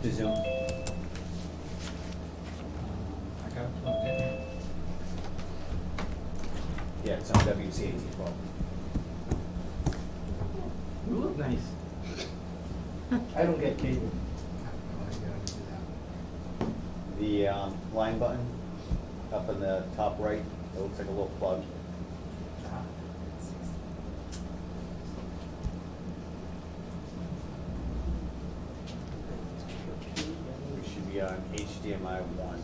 to Zoom. I got it plugged in. Yeah, it's on WCAT 12. You look nice. I don't get cable. The line button up in the top right, it looks like a little plug. It should be on HDMI 1.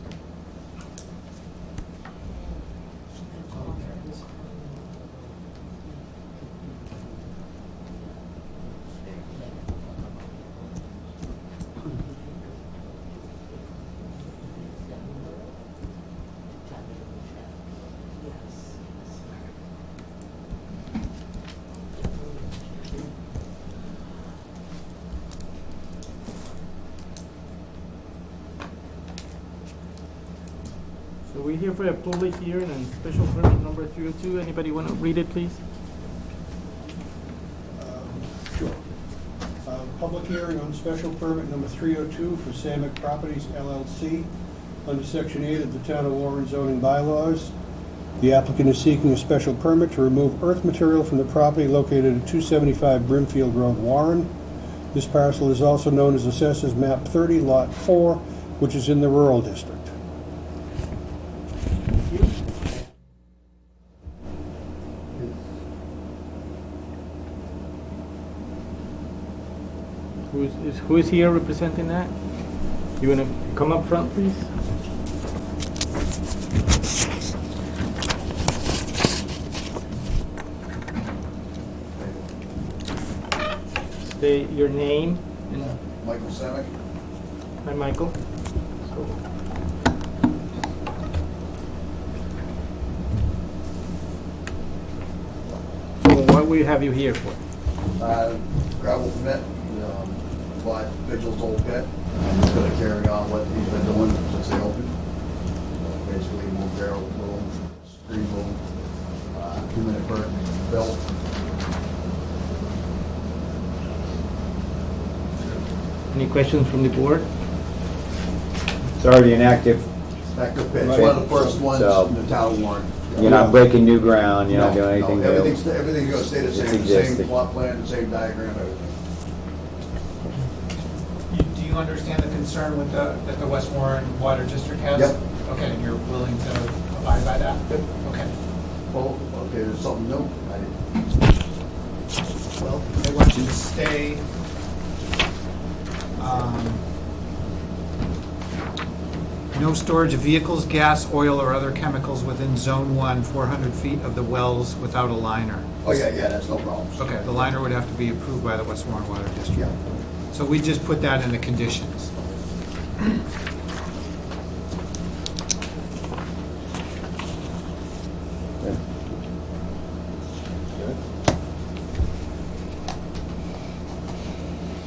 So we're here for a public hearing on special permit number 302. Anybody want to read it, please? Sure. Public hearing on special permit number 302 for Samick Properties LLC under Section 8 of the Town of Warren zoning bylaws. The applicant is seeking a special permit to remove earth material from the property located at 275 Brimfield Road, Warren. This parcel is also known as Assessors Map 30, Lot 4, which is in the rural district. Who is here representing that? You want to come up front, please? State your name and Michael Samick. hi, Michael. So what we have you here for? Gravel pit, but Vigil's old pit. I'm just gonna carry on what he's been doing since they opened. Basically move barrel, boom, screen boom, 2-minute burn, built. Any questions from the board? It's already an active, Active pit, it's one of the first ones So- in the town of Warren. you're not breaking new ground, you're not No, doing anything no, new. Everything's gonna stay the It's same, the existing. same plot plan, the same diagram, everything. Do you understand the concern with that the West Warren Water District has? Yep. Okay, and you're willing to abide by that? Yep. Okay. Well, okay, there's something new. I didn't- Well, they want you to stay, no storage of vehicles, gas, oil, or other chemicals within Zone 1, 400 feet of the wells without a liner. Oh, yeah, that's no problem. Okay, the liner would have to be approved by the West Warren Water District. Yeah. So we just put that in the conditions.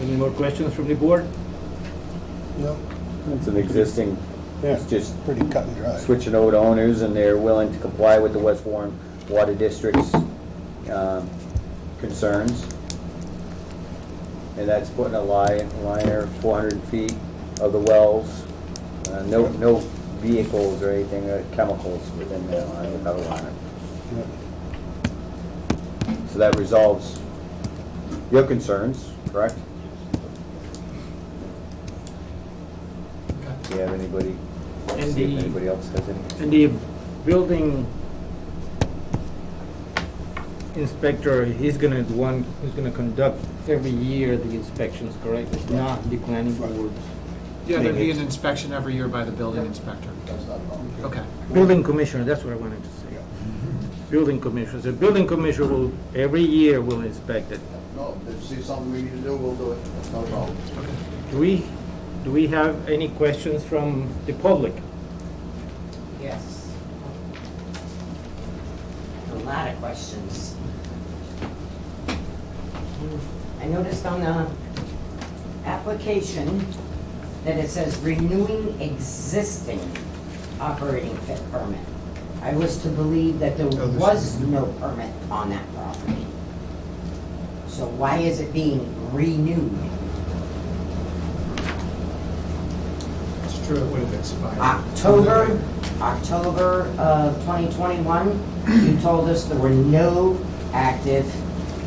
Any more questions from the board? No? It's an existing, Yeah, it's just pretty cut and dry. switching over to owners, and they're willing to comply with the West Warren Water District's concerns. And that's putting a liner 400 feet of the wells, no vehicles or anything, chemicals within the line without a liner. Yeah. So that resolves your concerns, correct? Do you have anybody, And see if the- anybody else has any? And the building inspector, he's gonna conduct every year the inspections, correct? It's not the planning board's. Yeah, there'd be an thing. inspection every year by the building inspector. That's not a problem. Okay. Building commissioner, that's what I wanted to say. Building commissioner, the building commissioner will, every year will inspect it. No, if you see something we need to do, we'll do it. That's no problem. Do we have any questions from the public? Yes. A lot of questions. I noticed on the application that it says renewing existing operating pit permit. I was to believe that there Oh, this was no permit on that property. So why is it being renewed? Sure, it would have expired. October of 2021, you told us there were no active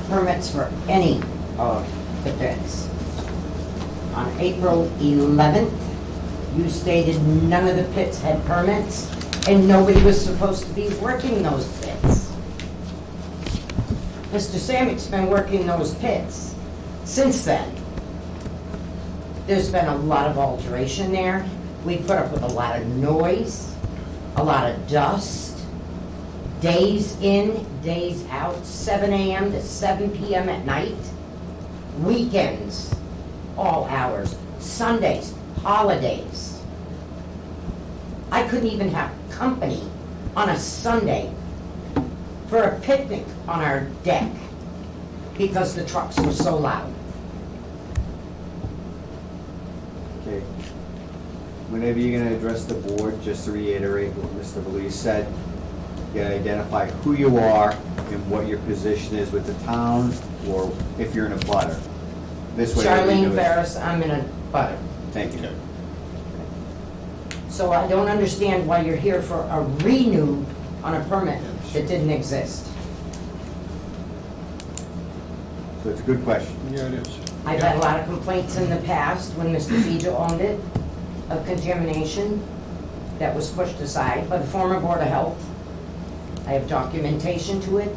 permits for any of the pits. On April 11th, you stated none of the pits had permits and nobody was supposed to be working those pits. Mr. Samek's been working those pits since then. There's been a lot of alteration there. We put up with a lot of noise, a lot of dust, days in, days out, 7 a.m. to 7 p.m. at night, weekends, all hours, Sundays, holidays. I couldn't even have company on a Sunday for a picnic on our deck because the trucks were so loud. Okay. Whenever you're gonna address the board, just to reiterate what Mr. Belize said, you gotta identify who you are and what your position is with the town, or if you're in a butter. This way. what we do Charlene is- Ferris, I'm in a butter. Thank you. So I don't understand why you're here for a renew on a permit that didn't exist. So it's a good question. Yeah, it is. I've had a lot of complaints in the past when Mr. Beja owned it of contamination that was pushed aside by the former Board of Health. I have documentation to it.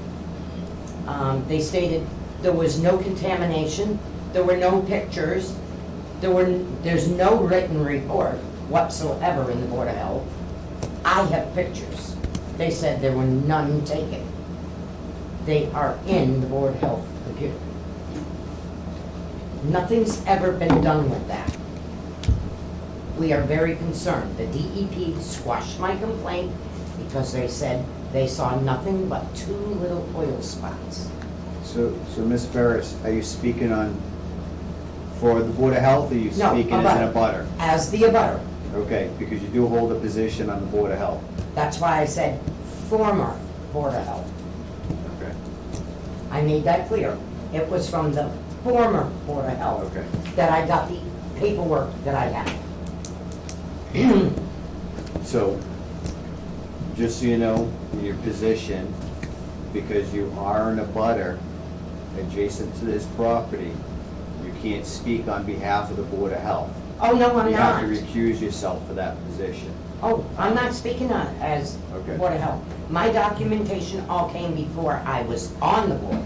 They stated there was no contamination, there were no pictures, there's no written report whatsoever in the Board of Health. I have pictures. They said there were none taken. They are in the Board of Health computer. Nothing's ever been done with that. We are very concerned. The DEP squashed my complaint because they said they saw nothing but 2 little oil spots. So Ms. Ferris, are you speaking for the Board of Health, or are you No, speaking as an abutter? As the abutter. Okay, because you do hold a position on the Board of Health. That's why I said former Board of Health. Okay. I made that clear. It was from the former Board of Health Okay. that I got the paperwork that I have. So, just so you know, your position, because you are in a butter adjacent to this property, you can't speak on behalf of the Board of Health. Oh, no, I'm You have not. to recuse yourself for that position. Oh, I'm not speaking on as Okay. Board of Health. My documentation all came before I was on the board.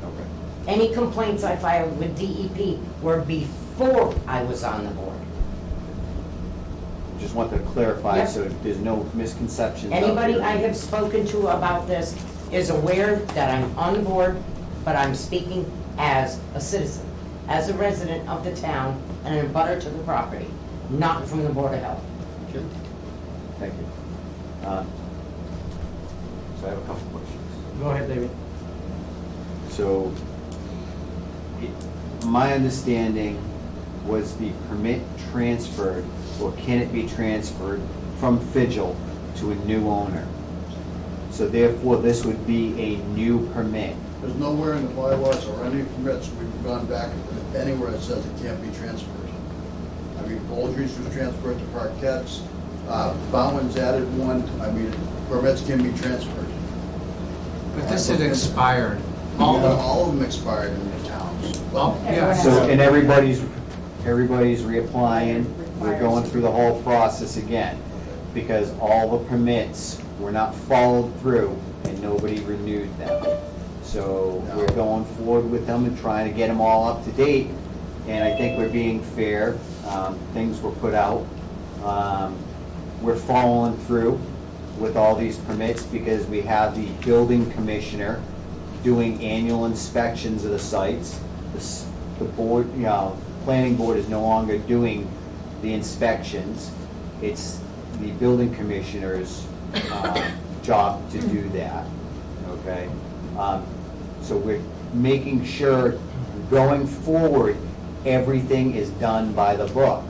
Okay. Any complaints I filed with DEP were before I was on the board. Just want to clarify Yep. so there's no misconceptions. out Anybody there. I have spoken to about this is aware that I'm on the board, but I'm speaking as a citizen, as a resident of the town and an abutter to the property, not from the Board of Health. Okay. Thank you. So I have a couple questions. Go ahead, David. So, my understanding was the permit transferred, or can it be transferred from Fidgel to a new owner? So therefore, this would be a new permit. There's nowhere in the bylaws or any permits we've gone back anywhere that says it can't be transferred. I mean, Baldry's was transferred to Parkettes, Bowen's added one, I mean, permits can be transferred. But this had expired. All the, All of them expired in the towns. all- yeah, So, and everybody's reapplying, we're going through the whole process again, because all the permits were not followed through and nobody renewed them. So we're going forward with them and trying to get them all up to date, and I think we're being fair. Things were put out. We're following through with all these permits because we have the building commissioner doing annual inspections of the sites. The board, planning board is no longer doing the inspections. It's the building commissioner's job to do that, okay? So we're making sure, going forward, everything is done by the book.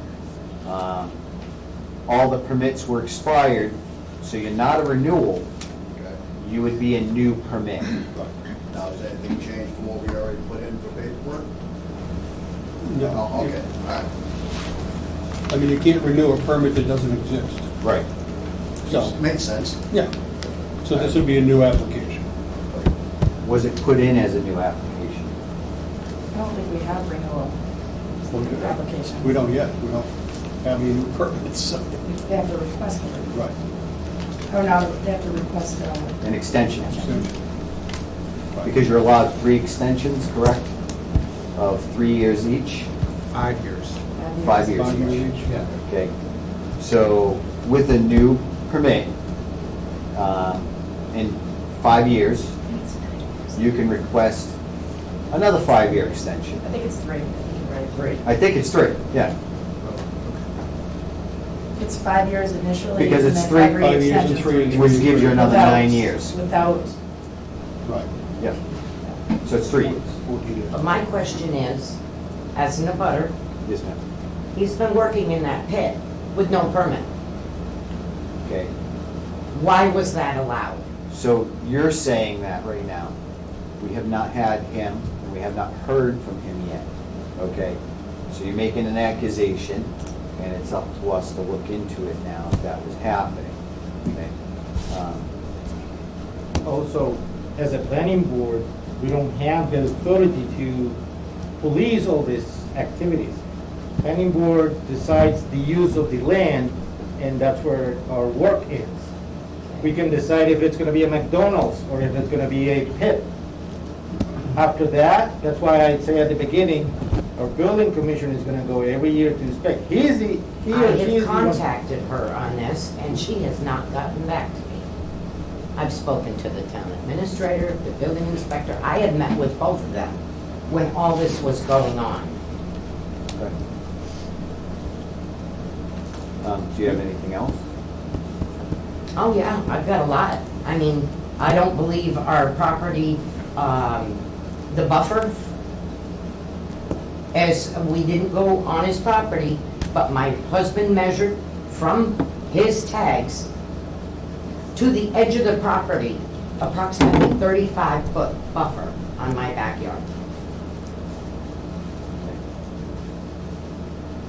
All the permits were expired, so you're not a renewal, Okay. you would be a new permit. Now, has anything changed from what we already put in for paperwork? No. Oh, okay, all right. I mean, you can't renew a permit that doesn't exist. Right. So, Makes sense. yeah. So this would be a new application. Was it put in as a new application? I don't think we have renewal application. We don't yet. We don't have any new permits. So- They have to request it. Right. Oh, no, they have to request An extension? Right. Because you're allowed 3 extensions, correct? Of 3 years each? 5 years. 5 years 5 years each? each. Yeah. Okay. So with a new permit, in 5 years, you can request another 5-year extension. I think it's 3. I think you're right. 3. I think it's 3, yeah. It's 5 years initially. Because and it's then 3 5 years and extension. 3 and Which gives you another Without- 9 years. Without, Right. Yeah. So it's 3 years. 14 years. But my question is, as an abutter, Yes, ma'am. he's been working in that pit with no permit. Okay. Why was that allowed? So you're saying that right now. We have not had him, and we have not heard from him yet. Okay? So you're making an accusation, and it's up to us to look into it now if that was happening. Okay? Also, as a planning board, we don't have the authority to police all these activities. Planning board decides the use of the land, and that's where our work is. We can decide if it's gonna be a McDonald's or if it's gonna be a pit. After that, that's why I say at the beginning, our building commissioner is gonna go every year to inspect. He or she I is have the one. contacted her on this, and she has not gotten back to me. I've spoken to the town administrator, the building inspector. I had met with both of them when all this was going on. Okay. Do you have anything else? Oh, yeah, I've got a lot. I mean, I don't believe our property, the buffer, as we didn't go on his property, but my husband measured from his tags to the edge of the property, approximately 35-foot buffer on my backyard.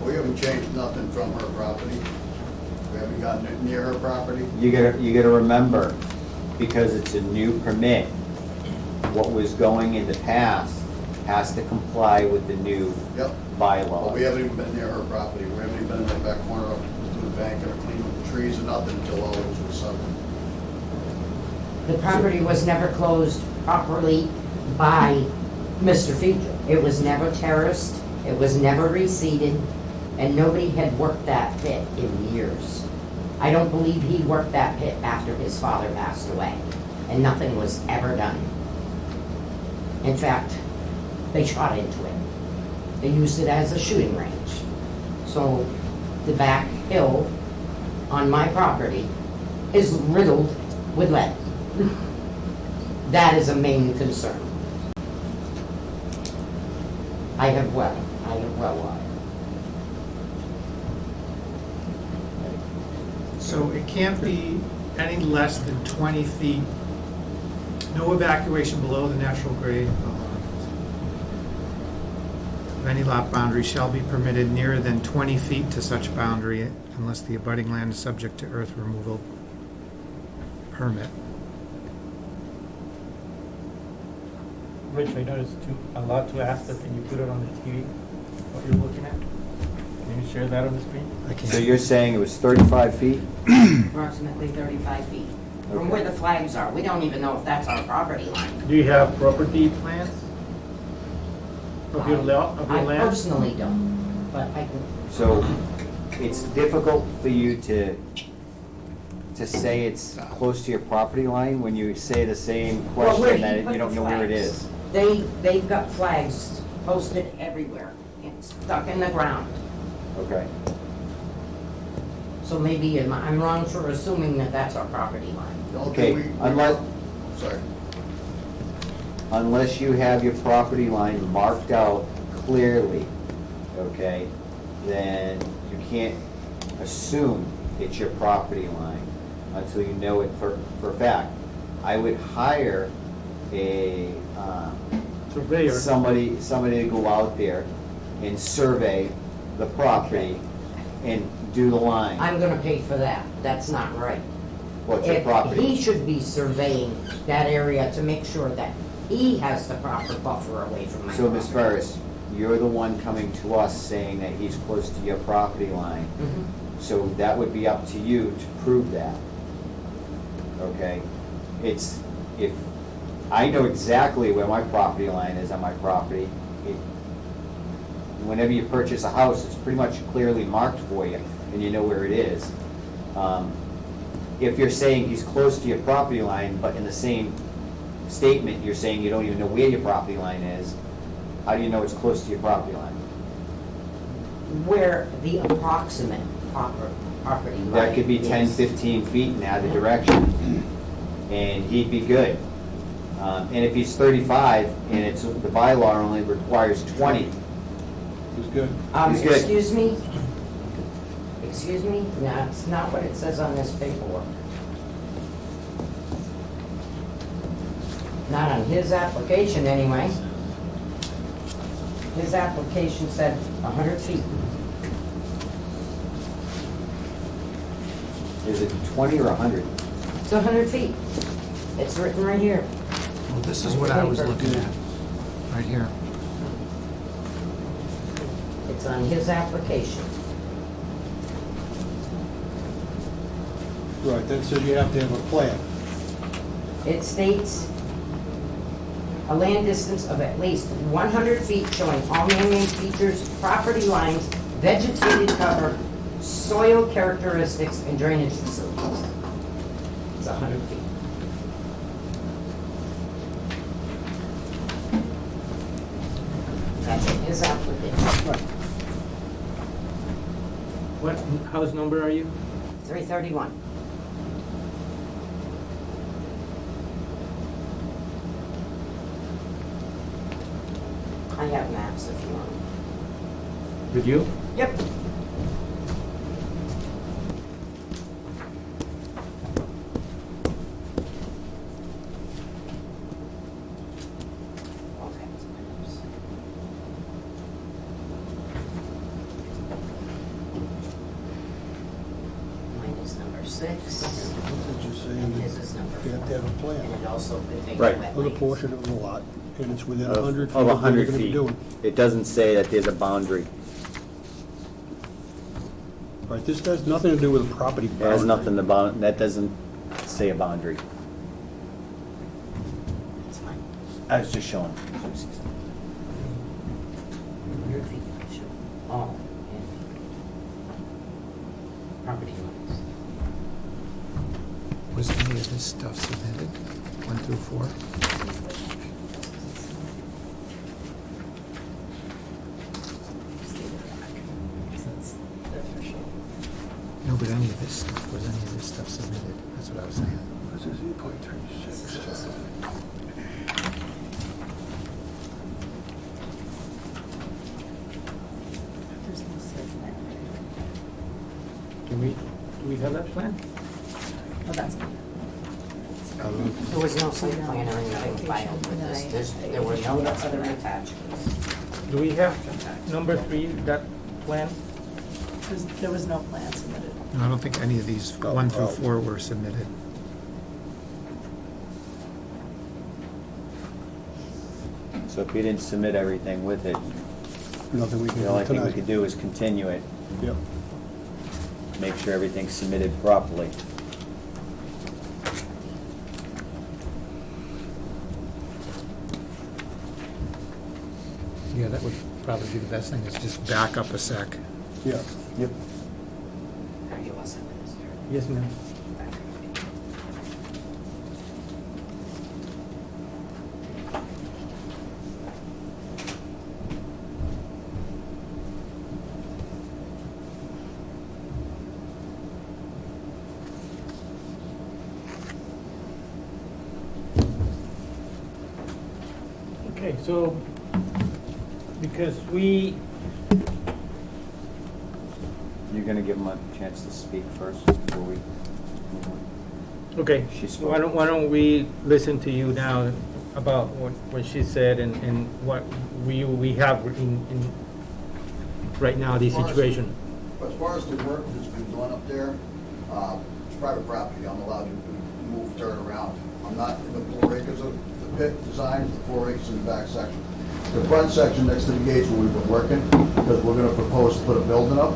We haven't changed nothing from her property. We haven't gotten it near her property. You gotta remember, because it's a new permit, what was going in the past has to comply with the new Yep. But bylaw. we haven't even been near her property. We haven't even been in that back corner up to the bank and cleaning the trees and nothing until all this was settled. The property was never closed properly by Mr. Fiedler. It was never terraced, it was never reseeded, and nobody had worked that pit in years. I don't believe he worked that pit after his father passed away, and nothing was ever done. In fact, they shot into it. They used it as a shooting range. So the back hill on my property is riddled with lead. That is a main concern. I have well water. So it can't be any less than 20 feet, no evacuation below the natural grade of any lot boundary shall be permitted nearer than 20 feet to such boundary unless the abutting land is subject to earth removal permit. Rich, I know it's a lot to ask, but can you put it on the TV, what you're looking at? Can you share that on the screen? I can't. So you're saying it was 35 feet? Approximately 35 feet from where the flags are. We don't even know if that's our property line. Do you have property plans of your I land? personally don't, but I can. So it's difficult for you to say it's close to your property line when you say the same Well, where question he that put you don't the know where it flags. is. They've got flags posted everywhere. It's stuck in the ground. Okay. So maybe I'm wrong for assuming that that's our property line. The only Okay, thing sorry. Unless you have your property line marked out clearly, okay, then you can't assume it's your property line until you know it for a fact. I would hire a, Surveyor. somebody to go out there and survey the property and do the line. I'm gonna pay for that. That's not right. What's your If property? he should be surveying that area to make sure that he has the proper buffer away from my So, Ms. property. Ferris, you're the one coming to us saying that he's close to your property line. Mhm. So that would be up to you to prove that. Okay? If, I know exactly where my property line is on my property. Whenever you purchase a house, it's pretty much clearly marked for you, and you know where it is. If you're saying he's close to your property line, but in the same statement, you're saying you don't even know where your property line is, how do you know it's close to your property line? Where the approximate property line That could be 10, is. 15 feet in either direction, and he'd be good. And if he's 35, and it's, the bylaw only requires 20, He's good. He's good. Excuse me? Excuse me? No, it's not what it says on this paperwork. Not on his application, anyway. His application said 100 feet. is it 20 or 100? It's 100 feet. It's written right here. Well, this is what I was looking at, right here. It's on his application. Right, that says you have to have a plan. It states a land distance of at least 100 feet showing all man-made features, property lines, vegetated cover, soil characteristics, and drainage facilities. It's 100 feet. That's in his application. What house number are you? 331. I have maps if you want. With you? Yep. Okay. Mine is number 6, This is just saying and that his is number you have to have a 4. And plan it also contains Right. wetlands. of the portion of the lot, and it's within Of 100 feet of of what you're 100 gonna be feet. doing. It doesn't say that there's a boundary. Right, this has nothing to do with a property It boundary. has nothing to bound, that doesn't say a boundary. It's fine. I was just showing. 100 feet. Sure. All in property lines. Was any of this stuff submitted, 1 through 4? No, but any of this stuff, was any of this stuff submitted? That's what I was saying. This is 8.36. There's no certain there. Do we have that plan? Oh, that's. There was no site plan or anything filed with this. There were no other attachments. Do we have number 3, that plan? There was no plan submitted. No, I don't think any of these 1 through 4 were submitted. So if you didn't submit everything with it, Nothing we can the do only thing we tonight. could do is continue it, Yep. make sure everything's submitted properly. Yeah, that would probably be the best thing, is just back up a sec. Yeah. Yep. Are you all set with this? Yes, ma'am. Okay, so, because we, You're gonna give them a chance to speak first before we move on? okay, She spoke. why don't we listen to you now about what she said and what we have in right now, the situation. as far as the work that's been done up there, it's private property, I'm allowed to move dirt around. I'm not in the 4 acres of the pit design, the 4 acres in the back section. The front section next to the gates where we've been working, because we're gonna propose to put a building up,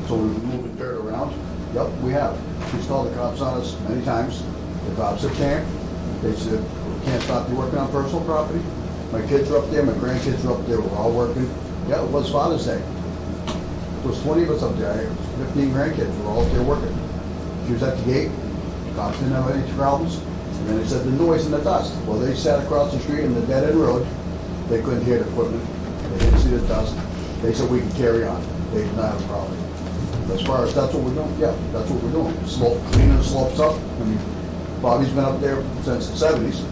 so we've been moving dirt around. Yep, we have. She's called the cops on us many times. The cops have came, they said, we can't stop you working on personal property. My kids are up there, my grandkids are up there, we're all working. Yeah, it was Father's Day. There was 20 of us up there, 15 grandkids, we're all up there working. She was at the gate, cops didn't have any problems, and then they said the noise and the dust. Well, they sat across the street in the dead-end road, they couldn't hear the equipment, they didn't see the dust. They said we could carry on, they did not have a problem. As far as that's what we're doing, yeah, that's what we're doing. Slope, cleaning the slopes up. I mean, Bobby's been up there since the 70s,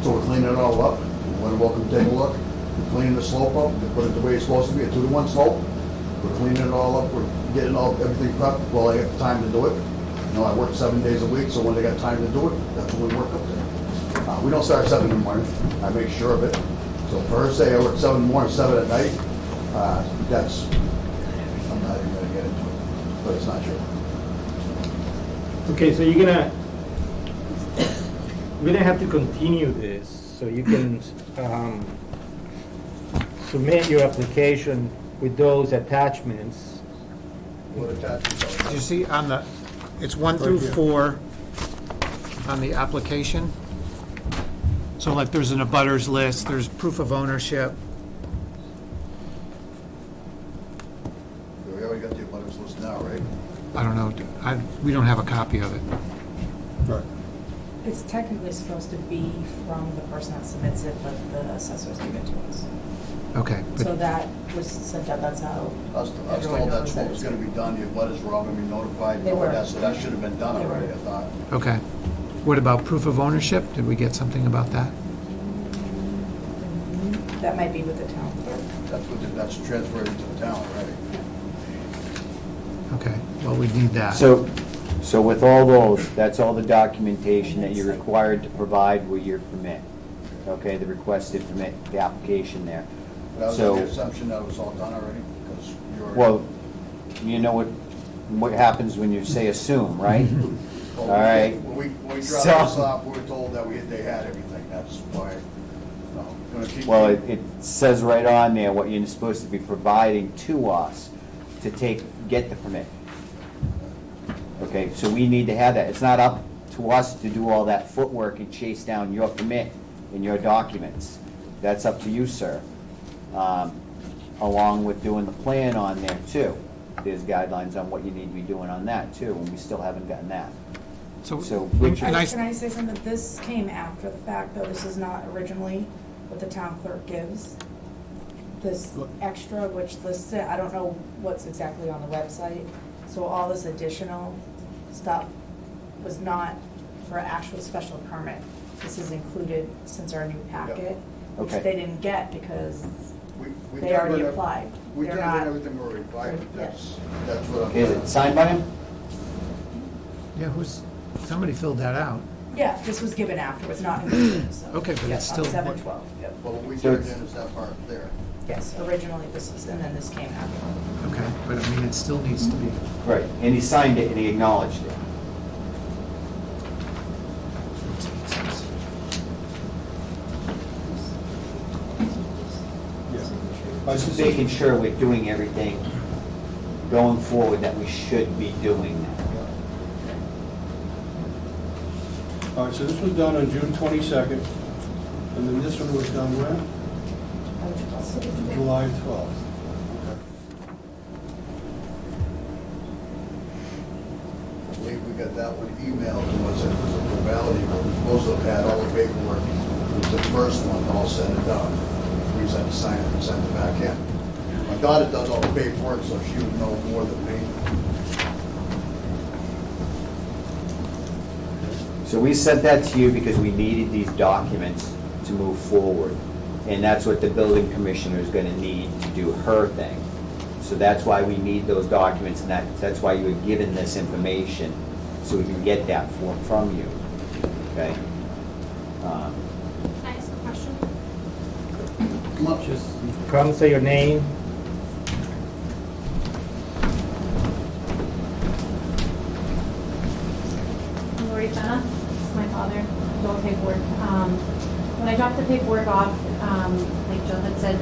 so we're cleaning it all up. You're welcome to take a look. We're cleaning the slope up, we put it the way it's supposed to be, a 2-to-1 slope. We're cleaning it all up, we're getting everything prepped while I have the time to do it. You know, I work 7 days a week, so when they got time to do it, that's when we work up there. We don't start 7 in the morning, I make sure of it. So first day I work 7 in the morning, 7 at night. That's, I'm not even gonna get into it, but it's not true. Okay, so we're gonna have to continue this, so you can submit your application with those attachments. What attachments are Do you see on the, it's 1 through 4 on the application? So like there's an abutters list, there's proof of ownership. We already got the abutters list now, right? I don't know, we don't have a copy of it. Right. It's technically supposed to be from the person that submits it, but the assessors give it to us. Okay, So but, that was sent out, that's how I was everyone told knows that's that what was it's. gonna be done, the abutters were all gonna be notified. They were. So that should have been done They were. already, I thought. okay. What about proof of ownership? Did we get something about that? That might be with the town clerk. That's transferred to the town already. Okay, well, we need that. So with all those, that's all the documentation that you're required to provide with your permit. Okay, the requested permit, the application there. But I was So- under the assumption that it was all done already, because you already. Well, you know what happens when you say assume, right? Well, all right. When we dropped So- this off, we were told that they had everything, that's why, no, gonna keep. Well, it says right on there what you're supposed to be providing to us to get the permit. Okay, so we need to have that. It's not up to us to do all that footwork and chase down your permit and your documents. That's up to you, sir. Along with doing the plan on there too. There's guidelines on what you need to be doing on that too, and we still haven't gotten that. So Richard- and Can I say something? This came after the fact, though. This is not originally what the town clerk gives. This extra, which lists it, I don't know what's exactly on the website. So all this additional stuff was not for actual special permit. This is included since our new packet, which Okay. they didn't get because We they turned already in ev- applied. We They're turned not- in everything we were required, Yeah. that's what I'm. Is it signed by him? Yeah, somebody filled that out. Yeah, this was given afterwards, not included, so. Okay, but it's Yes, still- on 7/12, yep. Well, what we So turned it's- in is that part there. Yes, originally this was, and then this came after. Okay, but I mean, it still needs to be. Right, and he signed it and he acknowledged it. I Just suspect- making sure we're doing everything going forward that we should be doing now. All right, so this was done on June 22nd, and then this one was done when? July 12th. I believe we got that one emailed to us, it was a formality, but we're supposed to have had all the paperwork. It was the first one, all said and done. We just had to sign it and send it back in. My daughter does all the paperwork, so she would know more than me. So we sent that to you because we needed these documents to move forward. And that's what the building commissioner is gonna need to do her thing. So that's why we need those documents, and that's why you were given this information, so we can get that from you, okay? Can I ask a question? Come on. Just come say your name. story, Jenna. This is my father, all the paperwork. When I dropped the paperwork off, like Jill had said,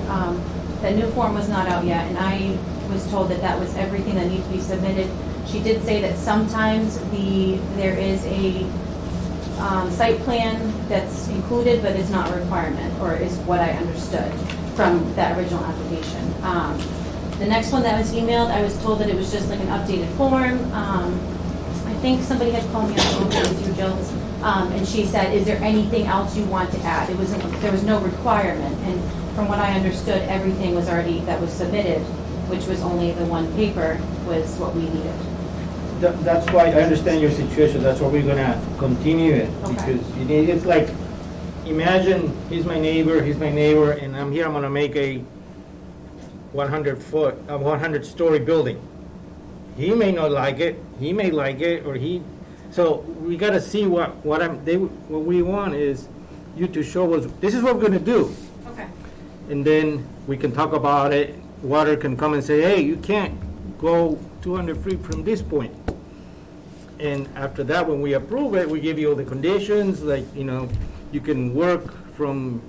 the new form was not out yet, and I was told that that was everything that needed to be submitted. She did say that sometimes there is a site plan that's included, but is not a requirement, or is what I understood from that original application. The next one that was emailed, I was told that it was just like an updated form. I think somebody had called me on the phone, it was you, Jill, and she said, is there anything else you want to add? There was no requirement, and from what I understood, everything was already, that was submitted, which was only the one paper, was what we needed. That's why I understand your situation, that's why we're gonna continue it, Okay. because it's like, imagine, he's my neighbor, and I'm here, I'm gonna make a 100-story building. He may not like it, he may like it, so we gotta see what we want is you to show us, this is what we're gonna do. Okay. And then we can talk about it, Water can come and say, hey, you can't go 200 feet from this point. And after that, when we approve it, we give you all the conditions, like, you can work from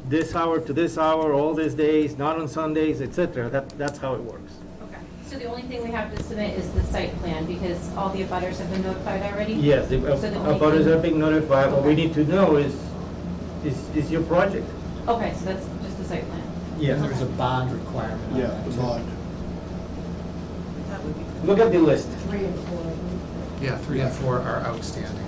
this hour to this hour, all these days, not on Sundays, etc. That's how it works. Okay. So the only thing we have to submit is the site plan, because all the abutters have been notified already? Yes, the So the only abutters thing- are being notified. What we need to know is your project. Okay, so that's just the site plan. Yes. There's a bond requirement on Yeah, that, the too. bond. Look at the list. 3 and 4. Yeah, 3 and 4 are outstanding.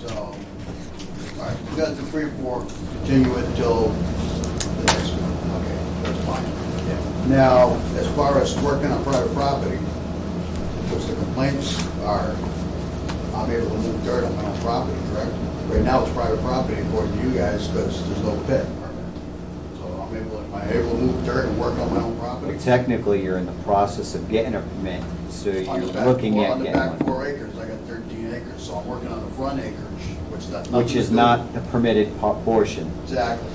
So, we got the 3 or 4, continue it until the next one. Okay, that's fine. Now, as far as working on private property, which the complaints are, I'm able to move dirt on my own property, correct? Right now, it's private property according to you guys, because there's no pit permit. So am I able to move dirt and work on my own property? But technically, you're in the process of getting a permit, so you're On the back looking four- at On the getting back one. 4 acres, I got 13 acres, so I'm working on the front acreage, which that's nothing Which to is do- not the permitted portion. Exactly.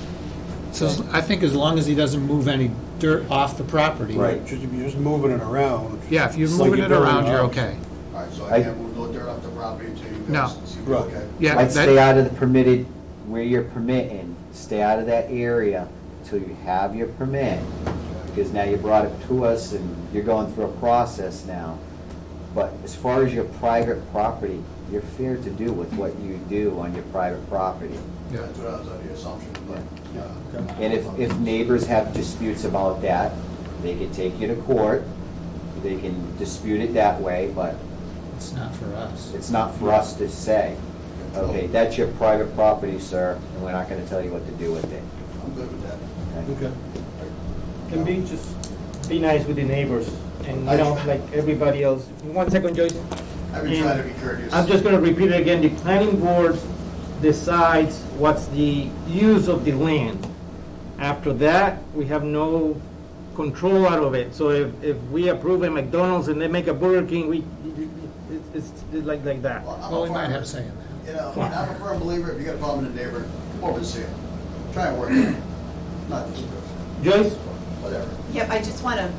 So I think as long as he doesn't move any dirt off the property. Right. Just, if you're just moving it around. Yeah, if you're It's like moving you're it around, building a you're house. okay. All right, so I- I can't move no dirt off the property until you No. guys see, Right. okay? Yeah, I'd that- stay out of the permitted, where you're permitting, stay out of that area until you have your permit. Because now you brought it to us and you're going through a process now. But as far as your private property, you're fair to do with what you do on your private property. Yeah. That's what I was under the assumption, but, yeah. And if neighbors have disputes about that, they can take you to court, they can dispute it that way, but It's not for us. it's not for us to say, okay, that's your private property, sir, and we're not gonna tell you what to do with it. I'm good with that. Okay? Okay. And be nice with the neighbors, and like everybody else. 1 second, Joyce. I've been trying to be courteous. I'm just gonna repeat it again. The planning board decides what's the use of the land. After that, we have no control out of it. So if we approve a McDonald's and they make a Burger King, it's like that. I'm Well, a we might firm- have say in that. You know, I'm a firm believer, if you got a problem with a neighbor, come over and see him. Try and work it out. Not just, Joyce, whatever. Yep, I just want to,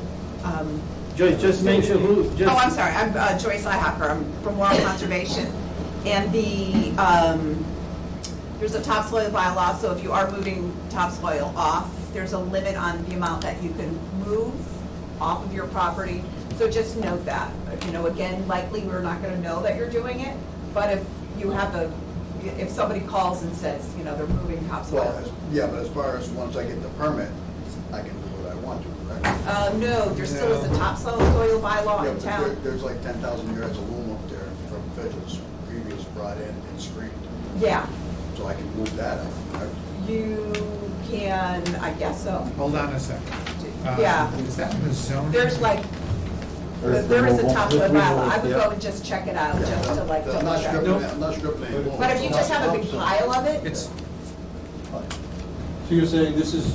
Joyce, just mention who, just. oh, I'm sorry, I'm Joyce Ihawker, I'm from World Conservation. And there's a topsoil bylaw, so if you are moving topsoil off, there's a limit on the amount that you can move off of your property. So just note that. Again, likely we're not going to know that you're doing it, but if you have if somebody calls and says, they're moving Well, topsoil. yeah, but as far as once I get the permit, I can do what I want to, correct? No, there still is a topsoil bylaw Yeah, in but town. there's like 10,000 yards of loom up there from Vigils, previous brought in and screened. Yeah, So I can move that out, correct? you can, I guess so. Hold on a second. Yeah. Is that in the zone? There's like, Earth there is a removal. topsoil bylaw. I would Yeah. go and just check it out, just to like I'm double not check. stripping it, I'm not stripping any loom. But if you just have a big pile of it, It's, So you're saying this is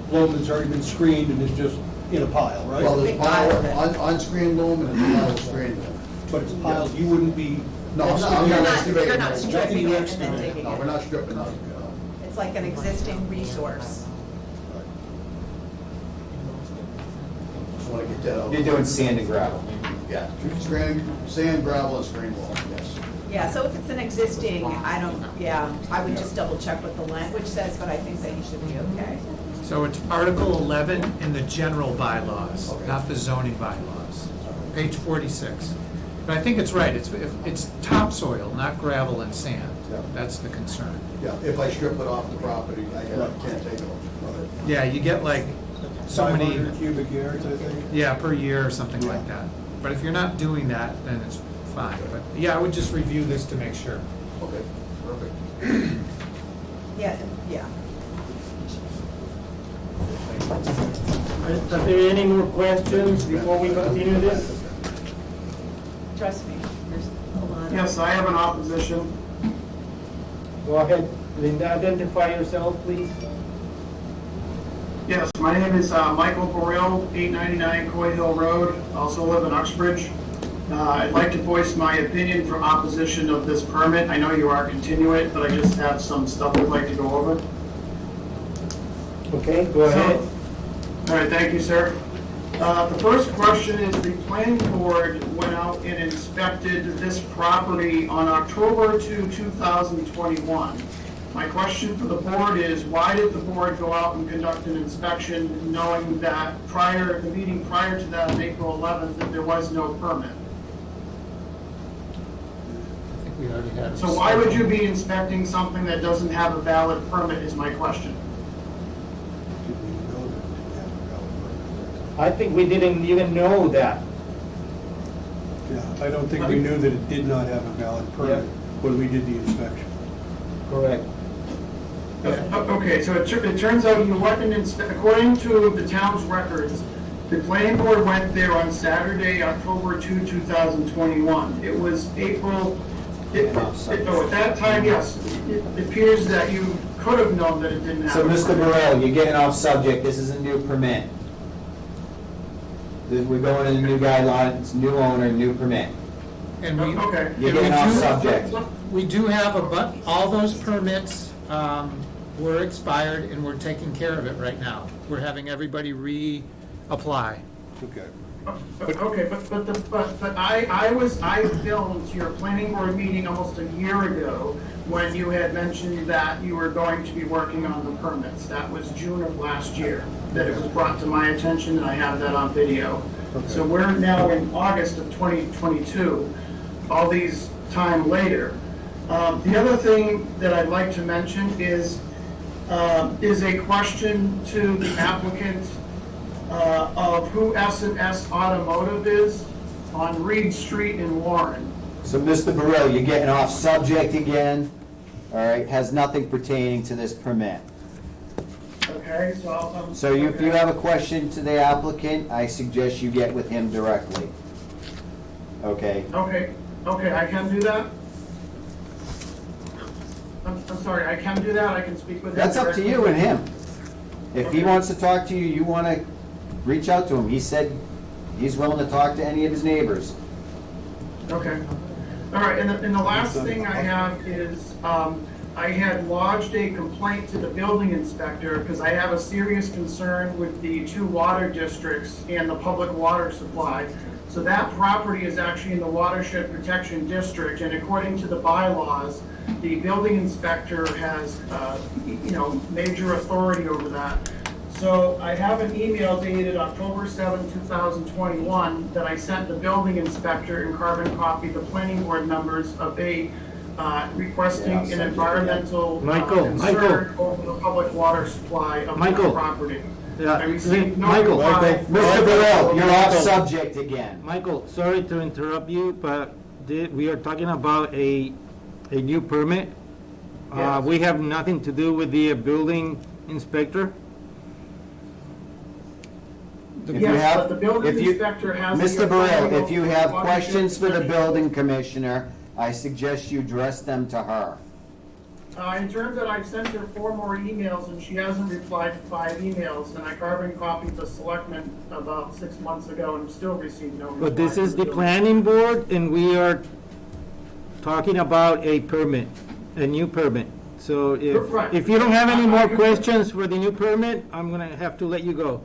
loam that's already been screened and is just in a pile, Well, right? there's Big pile of pile, it. unscreened loom and there's a pile of screened loom. But it's piles, you wouldn't be. No, I'm not you're not excavating. stripping it and then excavating. digging No, we're it. not stripping it. It's like an existing resource. want to get that out. You're doing sand and gravel. Yeah, sand, gravel, and screen wall, yes. Yeah, so if it's an existing, I would just double check what the language says, but I think that you should be okay. So it's Article 11 in the general bylaws, not the zoning bylaws, page 46. But I think it's right, it's topsoil, not gravel and sand. Yeah. That's the concern. Yeah, if I strip it off the property, I can't take it off. Yeah, you get like so many, 500 cubic yards, I think. yeah, per year or something like that. But if you're not doing that, then it's fine. But yeah, I would just review this to make sure. Okay, perfect. Yeah. Are there any more questions before we continue this? Trust me, there's a lot of. Yes, I have an opposition. Go ahead, Linda, identify yourself, please. Yes, my name is Michael Burrell, 899 Coy Hill Road, also live in Uxbridge. I'd like to voice my opinion for opposition of this permit. I know you are continuing it, but I just have some stuff I'd like to go over. Okay, go ahead. All right, thank you, sir. The first question is, the planning board went out and inspected this property on October 2, 2021. My question for the board is, why did the board go out and conduct an inspection knowing that the meeting prior to that, on April 11th, that there was no permit? I think we already had. So why would you be inspecting something that doesn't have a valid permit is my question. Didn't even know that it didn't have a valid permit. I think we didn't even know that. Yeah, I don't think we knew that it did not have a valid permit when we did the inspection. Correct. Okay, so it turns out you went and according to the town's records, the planning board went there on Saturday, October 2, 2021. It was April, at that time, yes, it appears that you could have known that it didn't have. So, a Mr. permit. Burrell, you're getting off subject, this is a new permit. We're going in the new guidelines, new owner, new permit. And we, Okay. You're getting off subject. we do have all those permits were expired and we're taking care of it right now. We're having everybody reapply. Okay. Okay, but I filmed your planning board meeting almost a year ago when you had mentioned that you were going to be working on the permits. That was June of last year, that it was brought to my attention, and I have that on video. So we're now in August of 2022, all these time later. The other thing that I'd like to mention is a question to the applicant of who S&S Automotive is on Reed Street in Warren. So, Mr. Burrell, you're getting off subject again, all right, has nothing pertaining to this permit. Okay, so I'll... So if you have a question to the applicant, I suggest you get with him directly. Okay? Okay, I can do that? I'm sorry, I can do that? I can speak with him That's up to directly? you and him. If he Okay. wants to talk to you, you want to reach out to him. He said he's willing to talk to any of his neighbors. Okay. All right, and the last thing I have is, I had lodged a complaint to the building inspector because I have a serious concern with the two water districts and the public water supply. So that property is actually in the watershed protection district, and according to the bylaws, the building inspector has, major authority over that. So I have an email dated October 7, 2021 that I sent the building inspector and carbon copy the planning board members of requesting an environmental concern over the public water supply of the property. I received no reply. Mr. Burrell, you're off subject again. Michael, sorry to interrupt you, but we are talking about a new permit. Yes. We have nothing to do with the building inspector. If you Yes, have- but the building if you- inspector has the Mr. Burrell, authority if you over have the watershed questions for the protection. building commissioner, I suggest you address them to her. In terms that I've sent her 4 more emails and she hasn't replied to 5 emails, and I carbon copied the selectmen about 6 months ago and still received no reply. But this is from the building. planning board, and we are talking about a permit, a new permit. So Right. if you don't have any I more can- questions for the new permit, I'm gonna have to let you go.